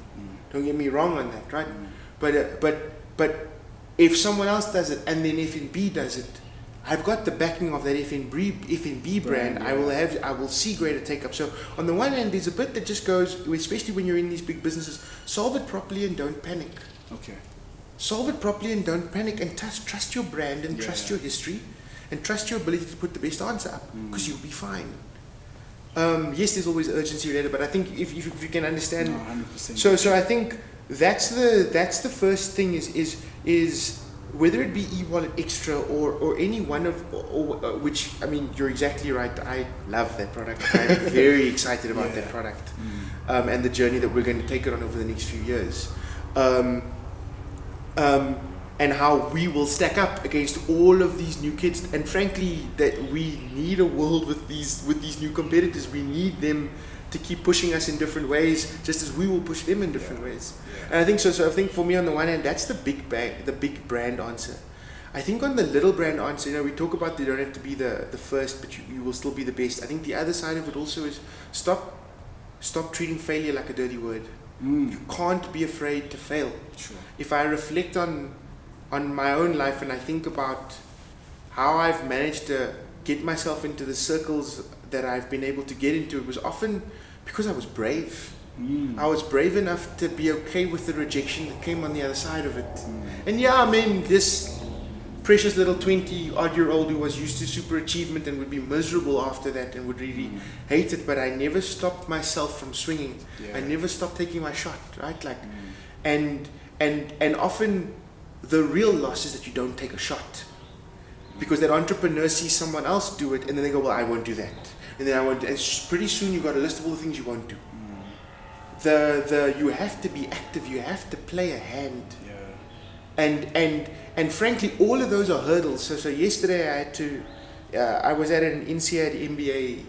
Don't get me wrong on that, right? But if someone else does it and then F&B does it, I've got the backing of that F&B brand. Yeah. I will see greater take up. So on the one hand, there's a bit that just goes, especially when you're in these big businesses, solve it properly and don't panic. Okay. Solve it properly and don't panic, and trust your brand and trust your history and trust your ability to put the best answer up, because you'll be fine. Yes, there's always urgency related, but I think if you can understand. No, 100%. So I think that's the first thing is whether it be e-wallet Extra or any one of which, I mean, you're exactly right. I love that product. I'm very excited about that product and the journey that we're going to take it on over the next few years. And how we will stack up against all of these new kids, and frankly, that we need a world with these new competitors. We need them to keep pushing us in different ways, just as we will push them in different ways. And I think so. I think for me, on the one hand, that's the big brand answer. I think on the little brand answer, we talk about you don't have to be the first, but you will still be the best. I think the other side of it also is stop treating failure like a dirty word. You can't be afraid to fail. Sure. If I reflect on my own life and I think about how I've managed to get myself into the circles that I've been able to get into, it was often because I was brave. I was brave enough to be okay with the rejection that came on the other side of it. And this precious little 20-odd-year-old who was used to super achievement and would be miserable after that and would really hate it, but I never stopped myself from swinging. I never stopped taking my shot, right? And often the real loss is that you don't take a shot, because that entrepreneur sees someone else do it and then they go, well, I won't do that, and then I won't, and pretty soon you've got a list of all the things you won't do. You have to be active, you have to play a hand. And frankly, all of those are hurdles. So yesterday I was at an Insead MBA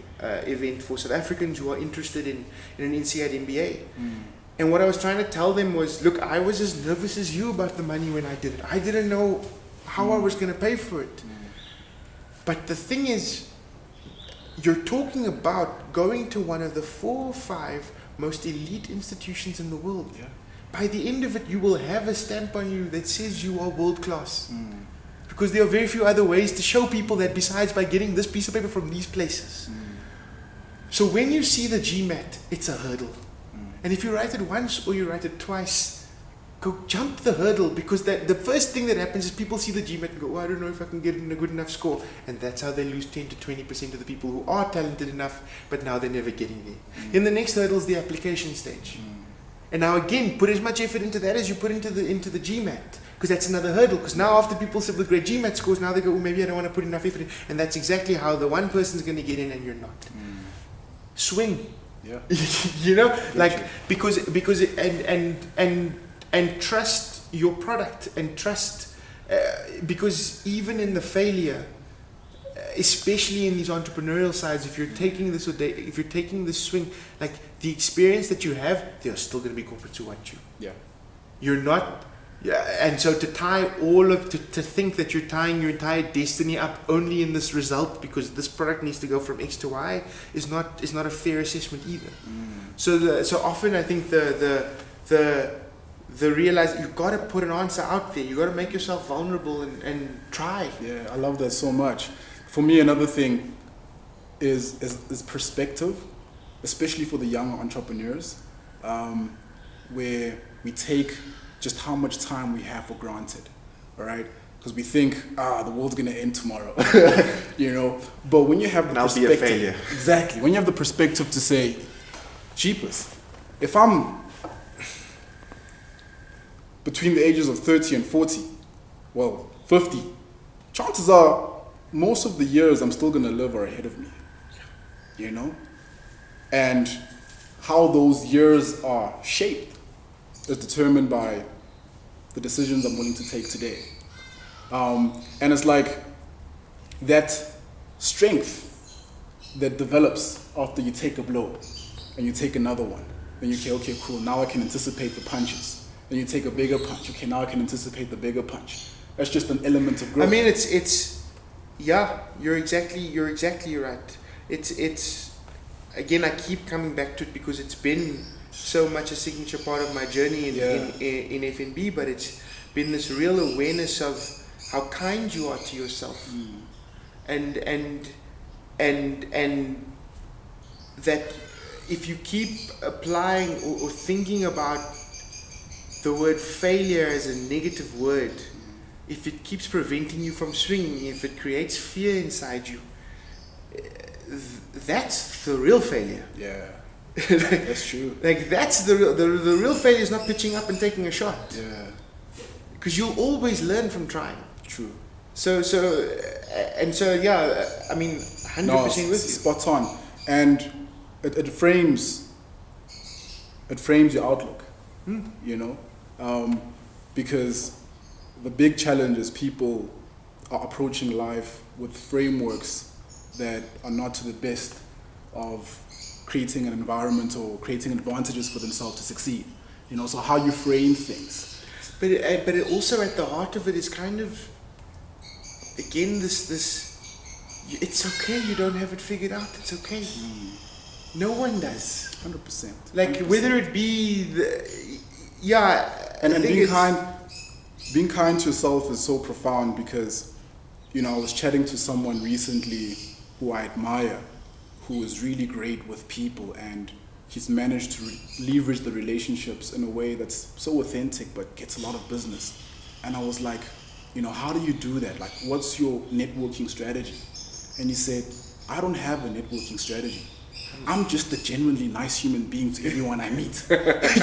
event for South Africans who are interested in an Insead MBA. And what I was trying to tell them was, look, I was as nervous as you about the money when I did it. I didn't know how I was going to pay for it. But the thing is, you're talking about going to one of the 4 or 5 most elite institutions in the world. By the end of it, you will have a stamp on you that says you are world class. Because there are very few other ways to show people that besides by getting this piece of paper from these places. So when you see the GMAT, it's a hurdle. And if you write it once or you write it twice, go jump the hurdle, because the first thing that happens is people see the GMAT and go, I don't know if I can get in a good enough score. And that's how they lose 10 to 20% of the people who are talented enough, but now they're never getting there. Then the next hurdle is the application stage. And now again, put as much effort into that as you put into the GMAT, because that's another hurdle. Because now after people sit with great GMAT scores, now they go, maybe I don't want to put enough effort in. And that's exactly how the one person's going to get in and you're not. Swing. Yeah. You know, like because and trust your product and trust because even in the failure, especially in these entrepreneurial sides, if you're taking this if you're taking this swing, like the experience that you have, there are still going to be corporates who want you. Yeah. You're not. Yeah, and so to think that you're tying your entire destiny up only in this result because this product needs to go from X to Y is not a fair assessment either. So often I think the realize you've got to put an answer out there. You got to make yourself vulnerable and try. Yeah, I love that so much. For me, another thing is perspective, especially for the young entrepreneurs, where we take just how much time we have for granted, all right? Because we think, the world's gonna end tomorrow, you know? But when you have the perspective, I'll be a failure. Exactly. When you have the perspective to say, jeepers, if I'm between the ages of 30 and 40, well, 50, chances are most of the years I'm still gonna live are ahead of me, you know? And how those years are shaped is determined by the decisions I'm willing to take today. And it's like that strength that develops after you take a blow and you take another one. Then you say, okay, cool, now I can anticipate the punches. Then you take a bigger punch. Okay, now I can anticipate the bigger punch. That's just an element of growth. I mean, yeah, you're exactly right. It's again, I keep coming back to it because it's been so much a signature part of my journey in F&B, but it's been this real awareness of how kind you are to yourself, and that if you keep applying or thinking about the word failure as a negative word, if it keeps preventing you from swinging, if it creates fear inside you, that's the real failure. Yeah. That's true. Like that's the real failure is not pitching up and taking a shot. Yeah. Because you'll always learn from trying. True. So yeah, I mean, 100% with you. Spot on. And it frames your outlook. You know, because the big challenge is people are approaching life with frameworks that are not to the best of creating an environment or creating advantages for themselves to succeed. You know, so how you frame things. But it also at the heart of it is kind of, again, this it's okay you don't have it figured out. It's okay. No one does. 100%. Like 100%. Whether it be and being kind to yourself is so profound because, you know, I was chatting to someone recently who I admire, who is really great with people, and he's managed to leverage the relationships in a way that's so authentic but gets a lot of business. And I was like, you know, how do you do that? Like, what's your networking strategy? And he said, I don't have a networking strategy. I'm just a genuinely nice human being to everyone I meet,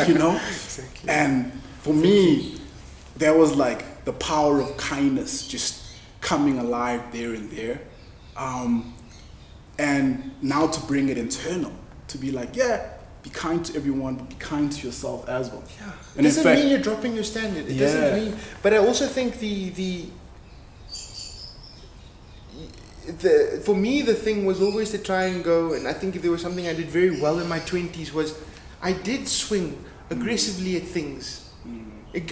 you know? Exactly. And for me, there was like the power of kindness just coming alive there and there. And now to bring it internal, to be like, yeah, be kind to everyone, but be kind to yourself as well. Yeah. And it doesn't mean you're dropping your standard. It doesn't mean, but I also think for me, the thing was always to try and go, and I think if there was something I did very well in my 20s was I did swing aggressively at things.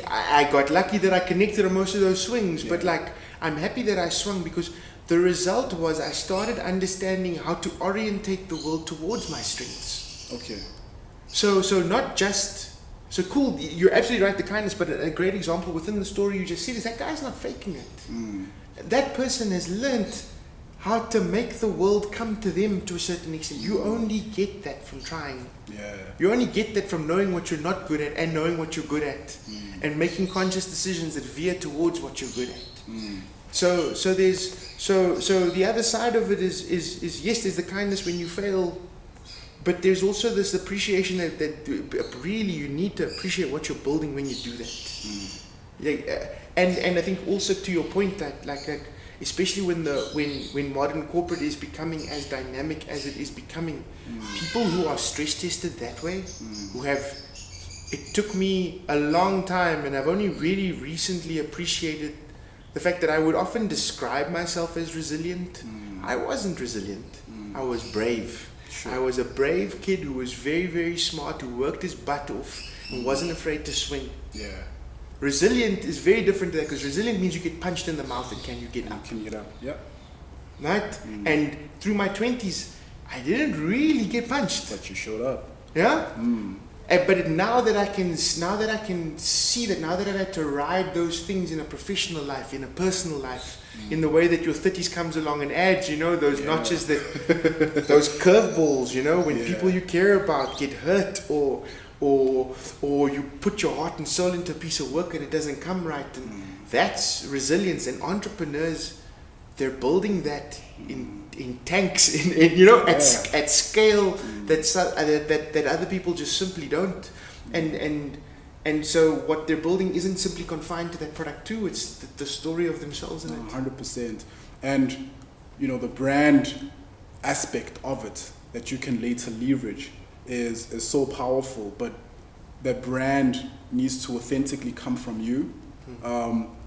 I got lucky that I connected on most of those swings, but like, I'm happy that I swung because the result was I started understanding how to orientate the world towards my strengths. Okay. So not just, so cool, you're absolutely right, the kindness, but a great example within the story you just said is that guy's not faking it. That person has learnt how to make the world come to them to a certain extent. You only get that from trying. Yeah. You only get that from knowing what you're not good at and knowing what you're good at, and making conscious decisions that veer towards what you're good at. So the other side of it is yes, there's the kindness when you fail, but there's also this appreciation that really you need to appreciate what you're building when you do that. And I think also to your point that like especially when modern corporate is becoming as dynamic as it is becoming, people who are stress tested that way, who have, it took me a long time, and I've only really recently appreciated the fact that I would often describe myself as resilient. I wasn't resilient. I was brave. Sure. I was a brave kid who was very, very smart, who worked his butt off and wasn't afraid to swing. Yeah. Resilient is very different to that, because resilient means you get punched in the mouth and can you get up? Can you get up? Yeah. Right? And through my 20s, I didn't really get punched. But you showed up. Yeah? But now that I can see that, now that I've had to ride those things in a professional life, in a personal life, in the way that your 30s comes along and adds, those notches, that those curveballs, when people you care about get hurt, or you put your heart and soul into a piece of work and it doesn't come right, and that's resilience. And entrepreneurs, they're building that in tanks, at scale that other people just simply don't. And so what they're building isn't simply confined to that product too. It's the story of themselves in it. 100%. And the brand aspect of it that you can later leverage is so powerful. But that brand needs to authentically come from you,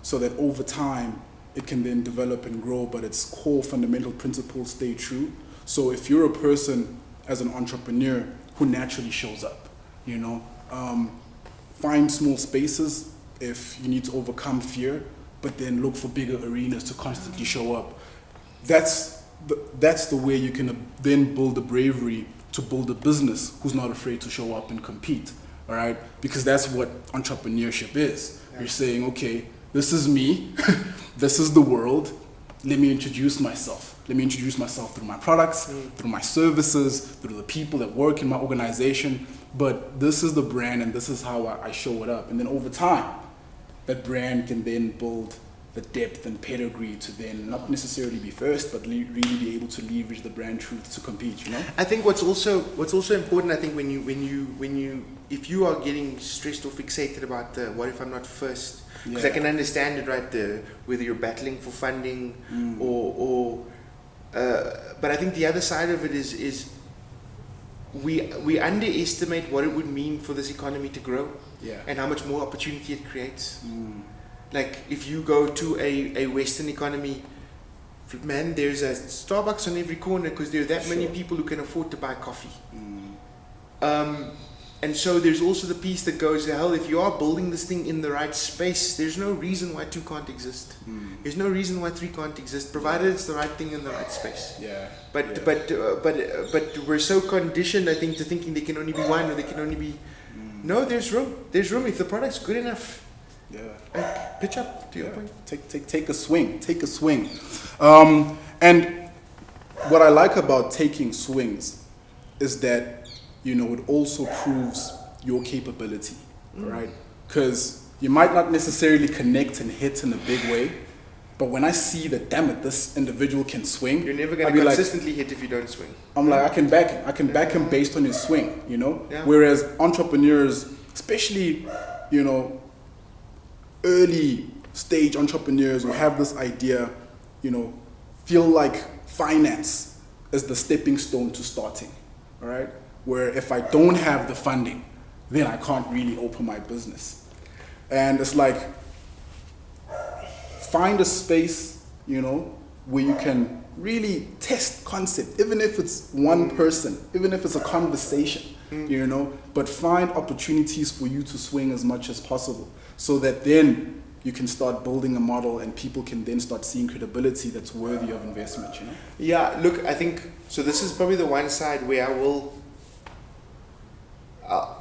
so that over time it can then develop and grow, but its core fundamental principles stay true. So if you're a person as an entrepreneur who naturally shows up, find small spaces if you need to overcome fear, but then look for bigger arenas to constantly show up. That's the way you can then build the bravery to build a business who's not afraid to show up and compete, all right? Because that's what entrepreneurship is. Yeah. You're saying, okay, this is me, this is the world, let me introduce myself. Let me introduce myself through my products, through my services, through the people that work in my organization, but this is the brand and this is how I show it up. And then over time, that brand can then build the depth and pedigree to then not necessarily be first, but really be able to leverage the brand truth to compete. I think what's also important, I think when you if you are getting stressed or fixated about the what if I'm not first, because I can understand it, right? Whether you're battling for funding but I think the other side of it is we underestimate what it would mean for this economy to grow, and how much more opportunity it creates. Like if you go to a Western economy, man, there's a Starbucks on every corner because there are that many people who can afford to buy coffee. And so there's also the piece that goes, hell, if you are building this thing in the right space, there's no reason why 2 can't exist. There's no reason why 3 can't exist, provided it's the right thing in the right space. But we're so conditioned, I think, to thinking there can only be one, or there can only be... No, there's room. There's room if the product's good enough. Pitch up to your point. Take a swing. Take a swing. And what I like about taking swings is that it also proves your capability, right? Because you might not necessarily connect and hit in a big way, but when I see that, damn it, this individual can swing, you're never going to consistently hit if you don't swing. I'm like, I can back him based on his swing, Whereas entrepreneurs, especially, early stage entrepreneurs who have this idea, feel like finance is the stepping stone to starting, all right? Where if I don't have the funding, then I can't really open my business. And it's like, find a space, where you can really test concept, even if it's one person, even if it's a conversation, but find opportunities for you to swing as much as possible, so that then you can start building a model and people can then start seeing credibility that's worthy of investment, Yeah, look, I think, so this is probably the one side where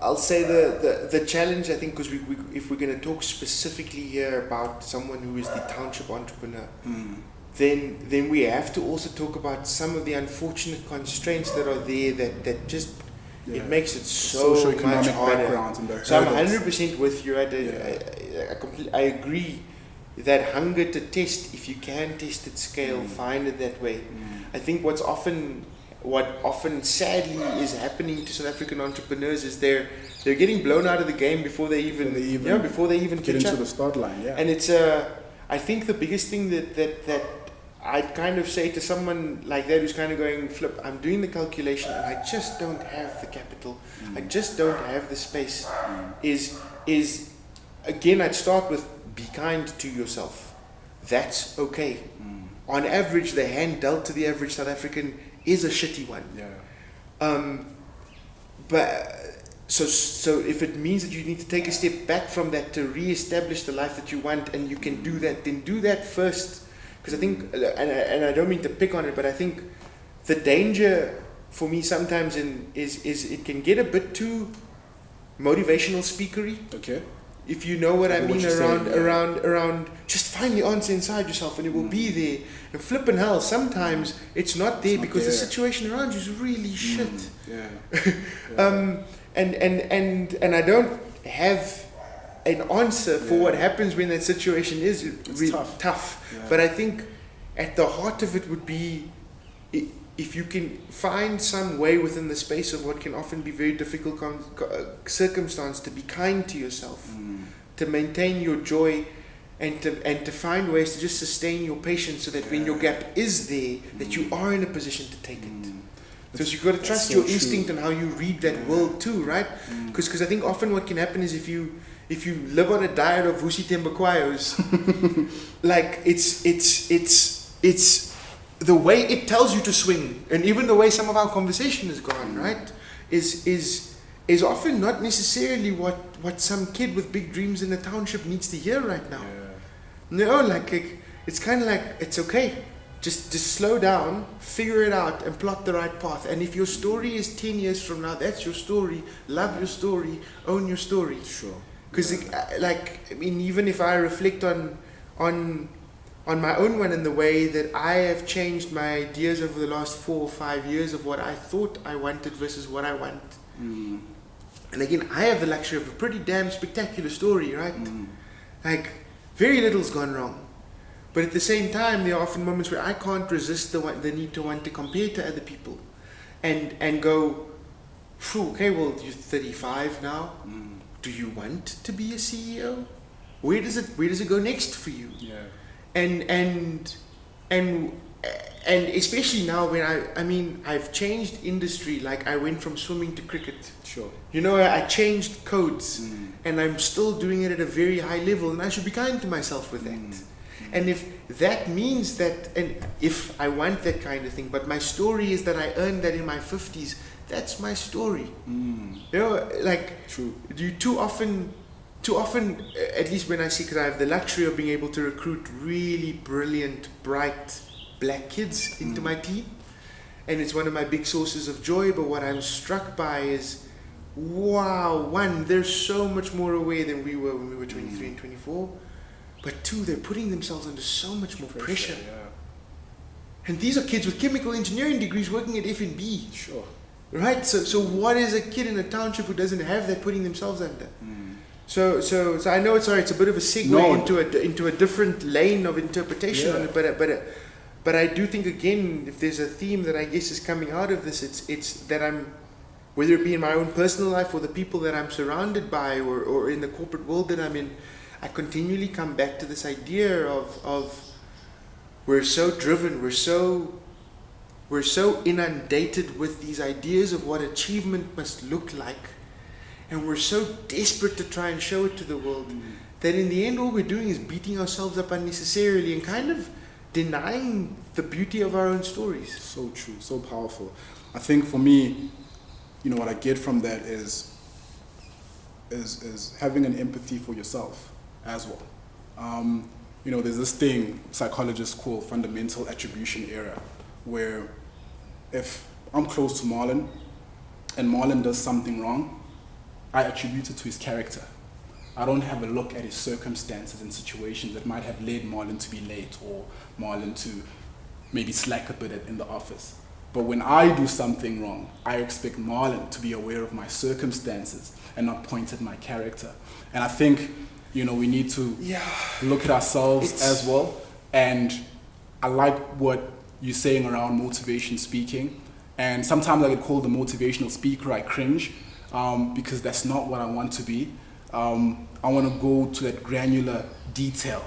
I'll say the challenge, I think, because if we're going to talk specifically here about someone who is the township entrepreneur, then we have to also talk about some of the unfortunate constraints that are there that just it makes it so much harder. So I'm 100% with you. I agree that hunger to test, if you can test at scale, find it that way. I think what often sadly is happening to South African entrepreneurs is they're getting blown out of the game before they even get into the start line. And it's I think the biggest thing that I'd kind of say to someone like that who's kind of going, Flip, I'm doing the calculation and I just don't have the capital. I just don't have the space. Is again, I'd start with be kind to yourself. That's okay. On average, the hand dealt to the average South African is a shitty one. But so if it means that you need to take a step back from that to re-establish the life that you want, and you can do that, then do that first. Because I think, and I don't mean to pick on it, but I think the danger for me sometimes is it can get a bit too motivational speakery. Okay. If you know what I mean, saying, around just find the answer inside yourself and it will be there. And flipping hell, sometimes it's not there because the situation around you is really shit. And I don't have an answer for what happens when that situation is really tough. But I think at the heart of it would be if you can find some way within the space of what can often be very difficult circumstance to be kind to yourself, to maintain your joy, and to find ways to just sustain your patience so that when your gap is there, that you are in a position to take it. Because you've got to trust your instinct and how you read that world too, right? Because I think often what can happen is if you live on a diet of Vusi Tembakwayo's, like it's the way it tells you to swing, and even the way some of our conversation has gone, right, is often not necessarily what some kid with big dreams in the township needs to hear right now. No, like it's kind of like, it's okay. Just slow down, figure it out, and plot the right path. And if your story is 10 years from now, that's your story. Love your story. Own your story. Sure. Because, even if I reflect on my own one in the way that I have changed my ideas over the last 4 or 5 years of what I thought I wanted versus what I want. And again, I have the luxury of a pretty damn spectacular story, right? Like, very little's gone wrong. But at the same time, there are often moments where I can't resist the need to want to compare to other people, and go, okay, well, you're 35 now. Do you want to be a CEO? Where does it go next for you? And especially now when I've changed industry. Like I went from swimming to cricket. Sure. I changed codes, and I'm still doing it at a very high level, and I should be kind to myself with that. And if that means that, and if I want that kind of thing, but my story is that I earned that in my 50s, that's my story. True. You too often, at least when I see, because I have the luxury of being able to recruit really brilliant, bright black kids into my team, and it's one of my big sources of joy. But what I'm struck by is, wow, one, they're so much more aware than we were when we were 23 and 24. But two, they're putting themselves under so much more pressure. And these are kids with chemical engineering degrees working at F&B. Sure. Right? So what is a kid in a township who doesn't have that putting themselves under? So I know it's a bit of a segue into a different lane of interpretation on it, but I do think, again, if there's a theme that I guess is coming out of this, it's that I'm, whether it be in my own personal life or the people that I'm surrounded by or in the corporate world that I'm in, I continually come back to this idea of we're so driven, we're so inundated with these ideas of what achievement must look like, and we're so desperate to try and show it to the world that in the end all we're doing is beating ourselves up unnecessarily and kind of denying the beauty of our own stories. So true, so powerful. I think for me, what I get from that is having an empathy for yourself as well. There's this thing psychologists call fundamental attribution error, where if I'm close to Marlon and Marlon does something wrong, I attribute it to his character. I don't have a look at his circumstances and situations that might have led Marlon to be late or Marlon to maybe slack a bit in the office. But when I do something wrong, I expect Marlon to be aware of my circumstances and not point at my character. And I think we need to look at ourselves as well. And I like what you're saying around motivation speaking. And sometimes I get called a motivational speaker. I cringe because that's not what I want to be. I want to go to that granular detail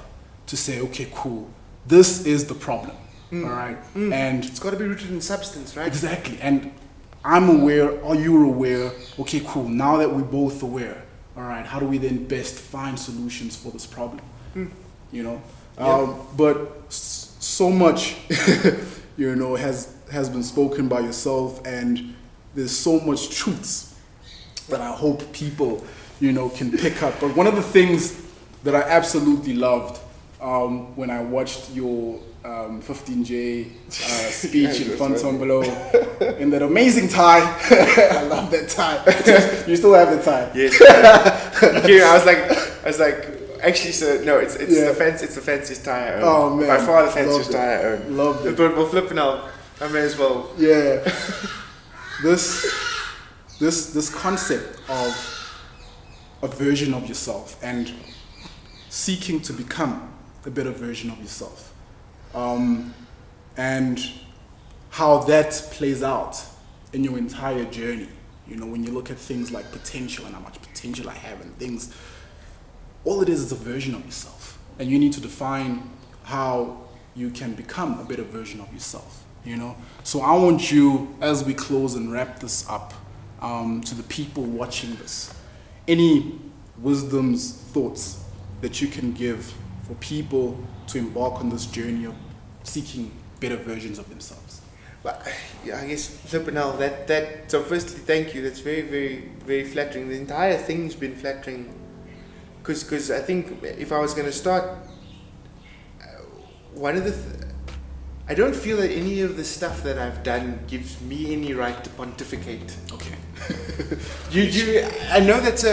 to say, okay, cool, this is the problem. all right? And It's got to be rooted in substance, right? exactly. And I'm aware, or you're aware. Okay, cool. Now that we're both aware, all right, how do we then best find solutions for this problem? You know, but so much, you know, has been spoken by yourself, and there's so much truths that I hope people, you know, can pick up. But one of the things that I absolutely loved when I watched your 15J speech in Fontainebleau in that amazing tie. I love that tie. You still have the tie. Yes. Here, I was like, actually, sir, no, it's the fanciest tie I own. Oh man, by far the fanciest tie I own. Loved it. But we'll flip now. I may as well. Yeah. This concept of a version of yourself and seeking to become a better version of yourself, and how that plays out in your entire journey. You know, when you look at things like potential and how much potential I have and things, all it is a version of yourself, and you need to define how you can become a better version of yourself. You know, so I want you, as we close and wrap this up, to the people watching this, any wisdoms, thoughts that you can give for people to embark on this journey of seeking better versions of themselves? Well, yeah, I guess flipping now that. So firstly, thank you. That's very, very, very flattering. The entire thing's been flattering, because I think if I was going to start, one of the I don't feel that any of the stuff that I've done gives me any right to pontificate. Okay. I know that's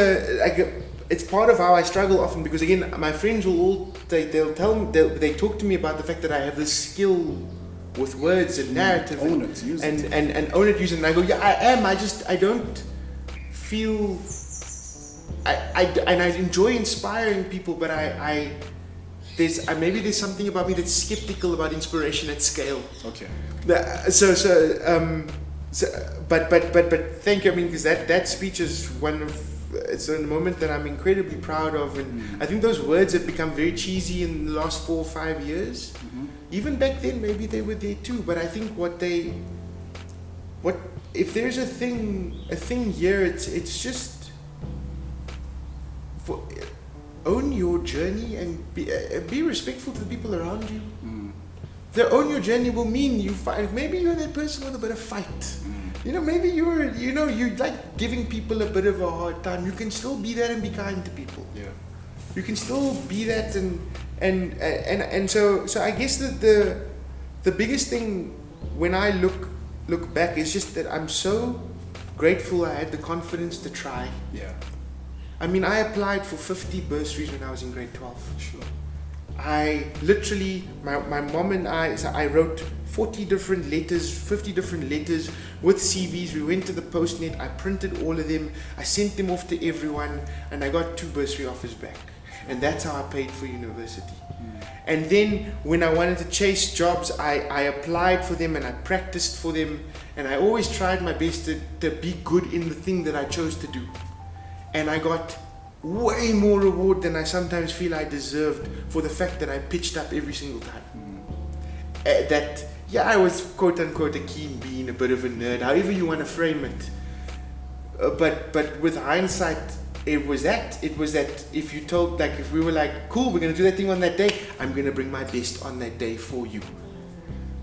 it's part of how I struggle often, because again, my friends will all they'll tell me they talk to me about the fact that I have this skill with words and narrative, own it, use it. and own it, use it. And I go, yeah, I am. I don't feel. I enjoy inspiring people, but maybe there's something about me that's skeptical about inspiration at scale. Okay. But thank you. I mean, because that speech is it's a moment that I'm incredibly proud of, and I think those words have become very cheesy in the last 4 or 5 years. Even back then, maybe they were there too. But I think if there's a thing here, it's just own your journey and be respectful to the people around you. The own your journey will mean you find maybe you're that person with a bit of fight. You know, maybe you like giving people a bit of a hard time. You can still be that and be kind to people. Yeah. You can still be that and so I guess that the biggest thing when I look back is just that I'm so grateful I had the confidence to try. Yeah. I mean, I applied for 50 bursaries when I was in grade 12. Sure. I literally, my mom and I wrote 50 different letters with CVs. We went to the postnet, I printed all of them, I sent them off to everyone, and I got 2 bursary offers back. And that's how I paid for university. And then when I wanted to chase jobs, I applied for them and I practiced for them, and I always tried my best to be good in the thing that I chose to do. And I got way more reward than I sometimes feel I deserved for the fact that I pitched up every single time. I was quote unquote a keen being, a bit of a nerd, however you want to frame it. But with hindsight, it was that if you told, like, if we were like, cool, we're going to do that thing on that day, I'm going to bring my best on that day for you.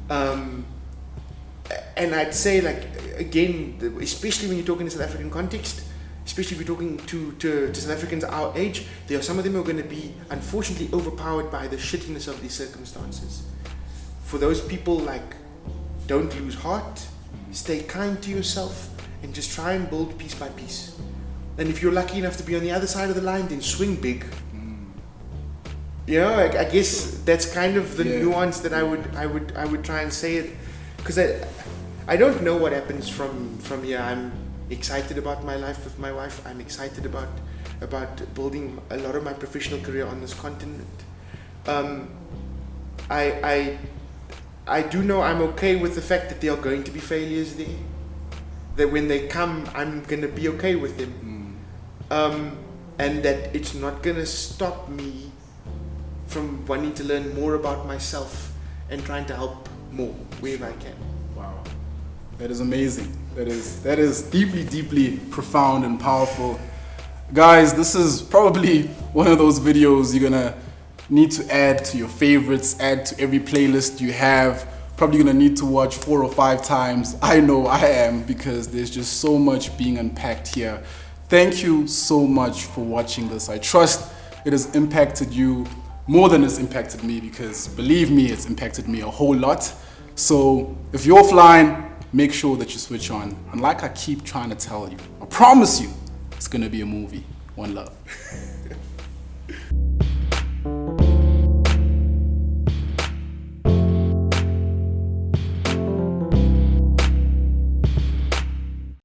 And I'd say, like, again, especially when you're talking in South African context, especially if you're talking to South Africans our age, there are some of them who are going to be unfortunately overpowered by the shittiness of these circumstances. For those people, like, don't lose heart, stay kind to yourself, and just try and build piece by piece. And if you're lucky enough to be on the other side of the line, then swing big. You know, I guess that's kind of the nuance that I would try and say it, because I don't know what happens from here. I'm excited about my life with my wife. I'm excited about building a lot of my professional career on this continent. I do know I'm okay with the fact that there are going to be failures there. That when they come, I'm going to be okay with them. And that it's not going to stop me from wanting to learn more about myself and trying to help more wherever I can. Wow, that is amazing. That is deeply, deeply profound and powerful. Guys, this is probably one of those videos you're gonna need to add to your favorites, add to every playlist you have. Probably gonna need to watch 4 or 5 times. I know I am, because there's just so much being unpacked here. Thank you so much for watching this. I trust it has impacted you more than it's impacted me, because believe me, it's impacted me a whole lot. So if you're offline, make sure that you switch on. And like I keep trying to tell you, I promise you, it's gonna be a movie. One love.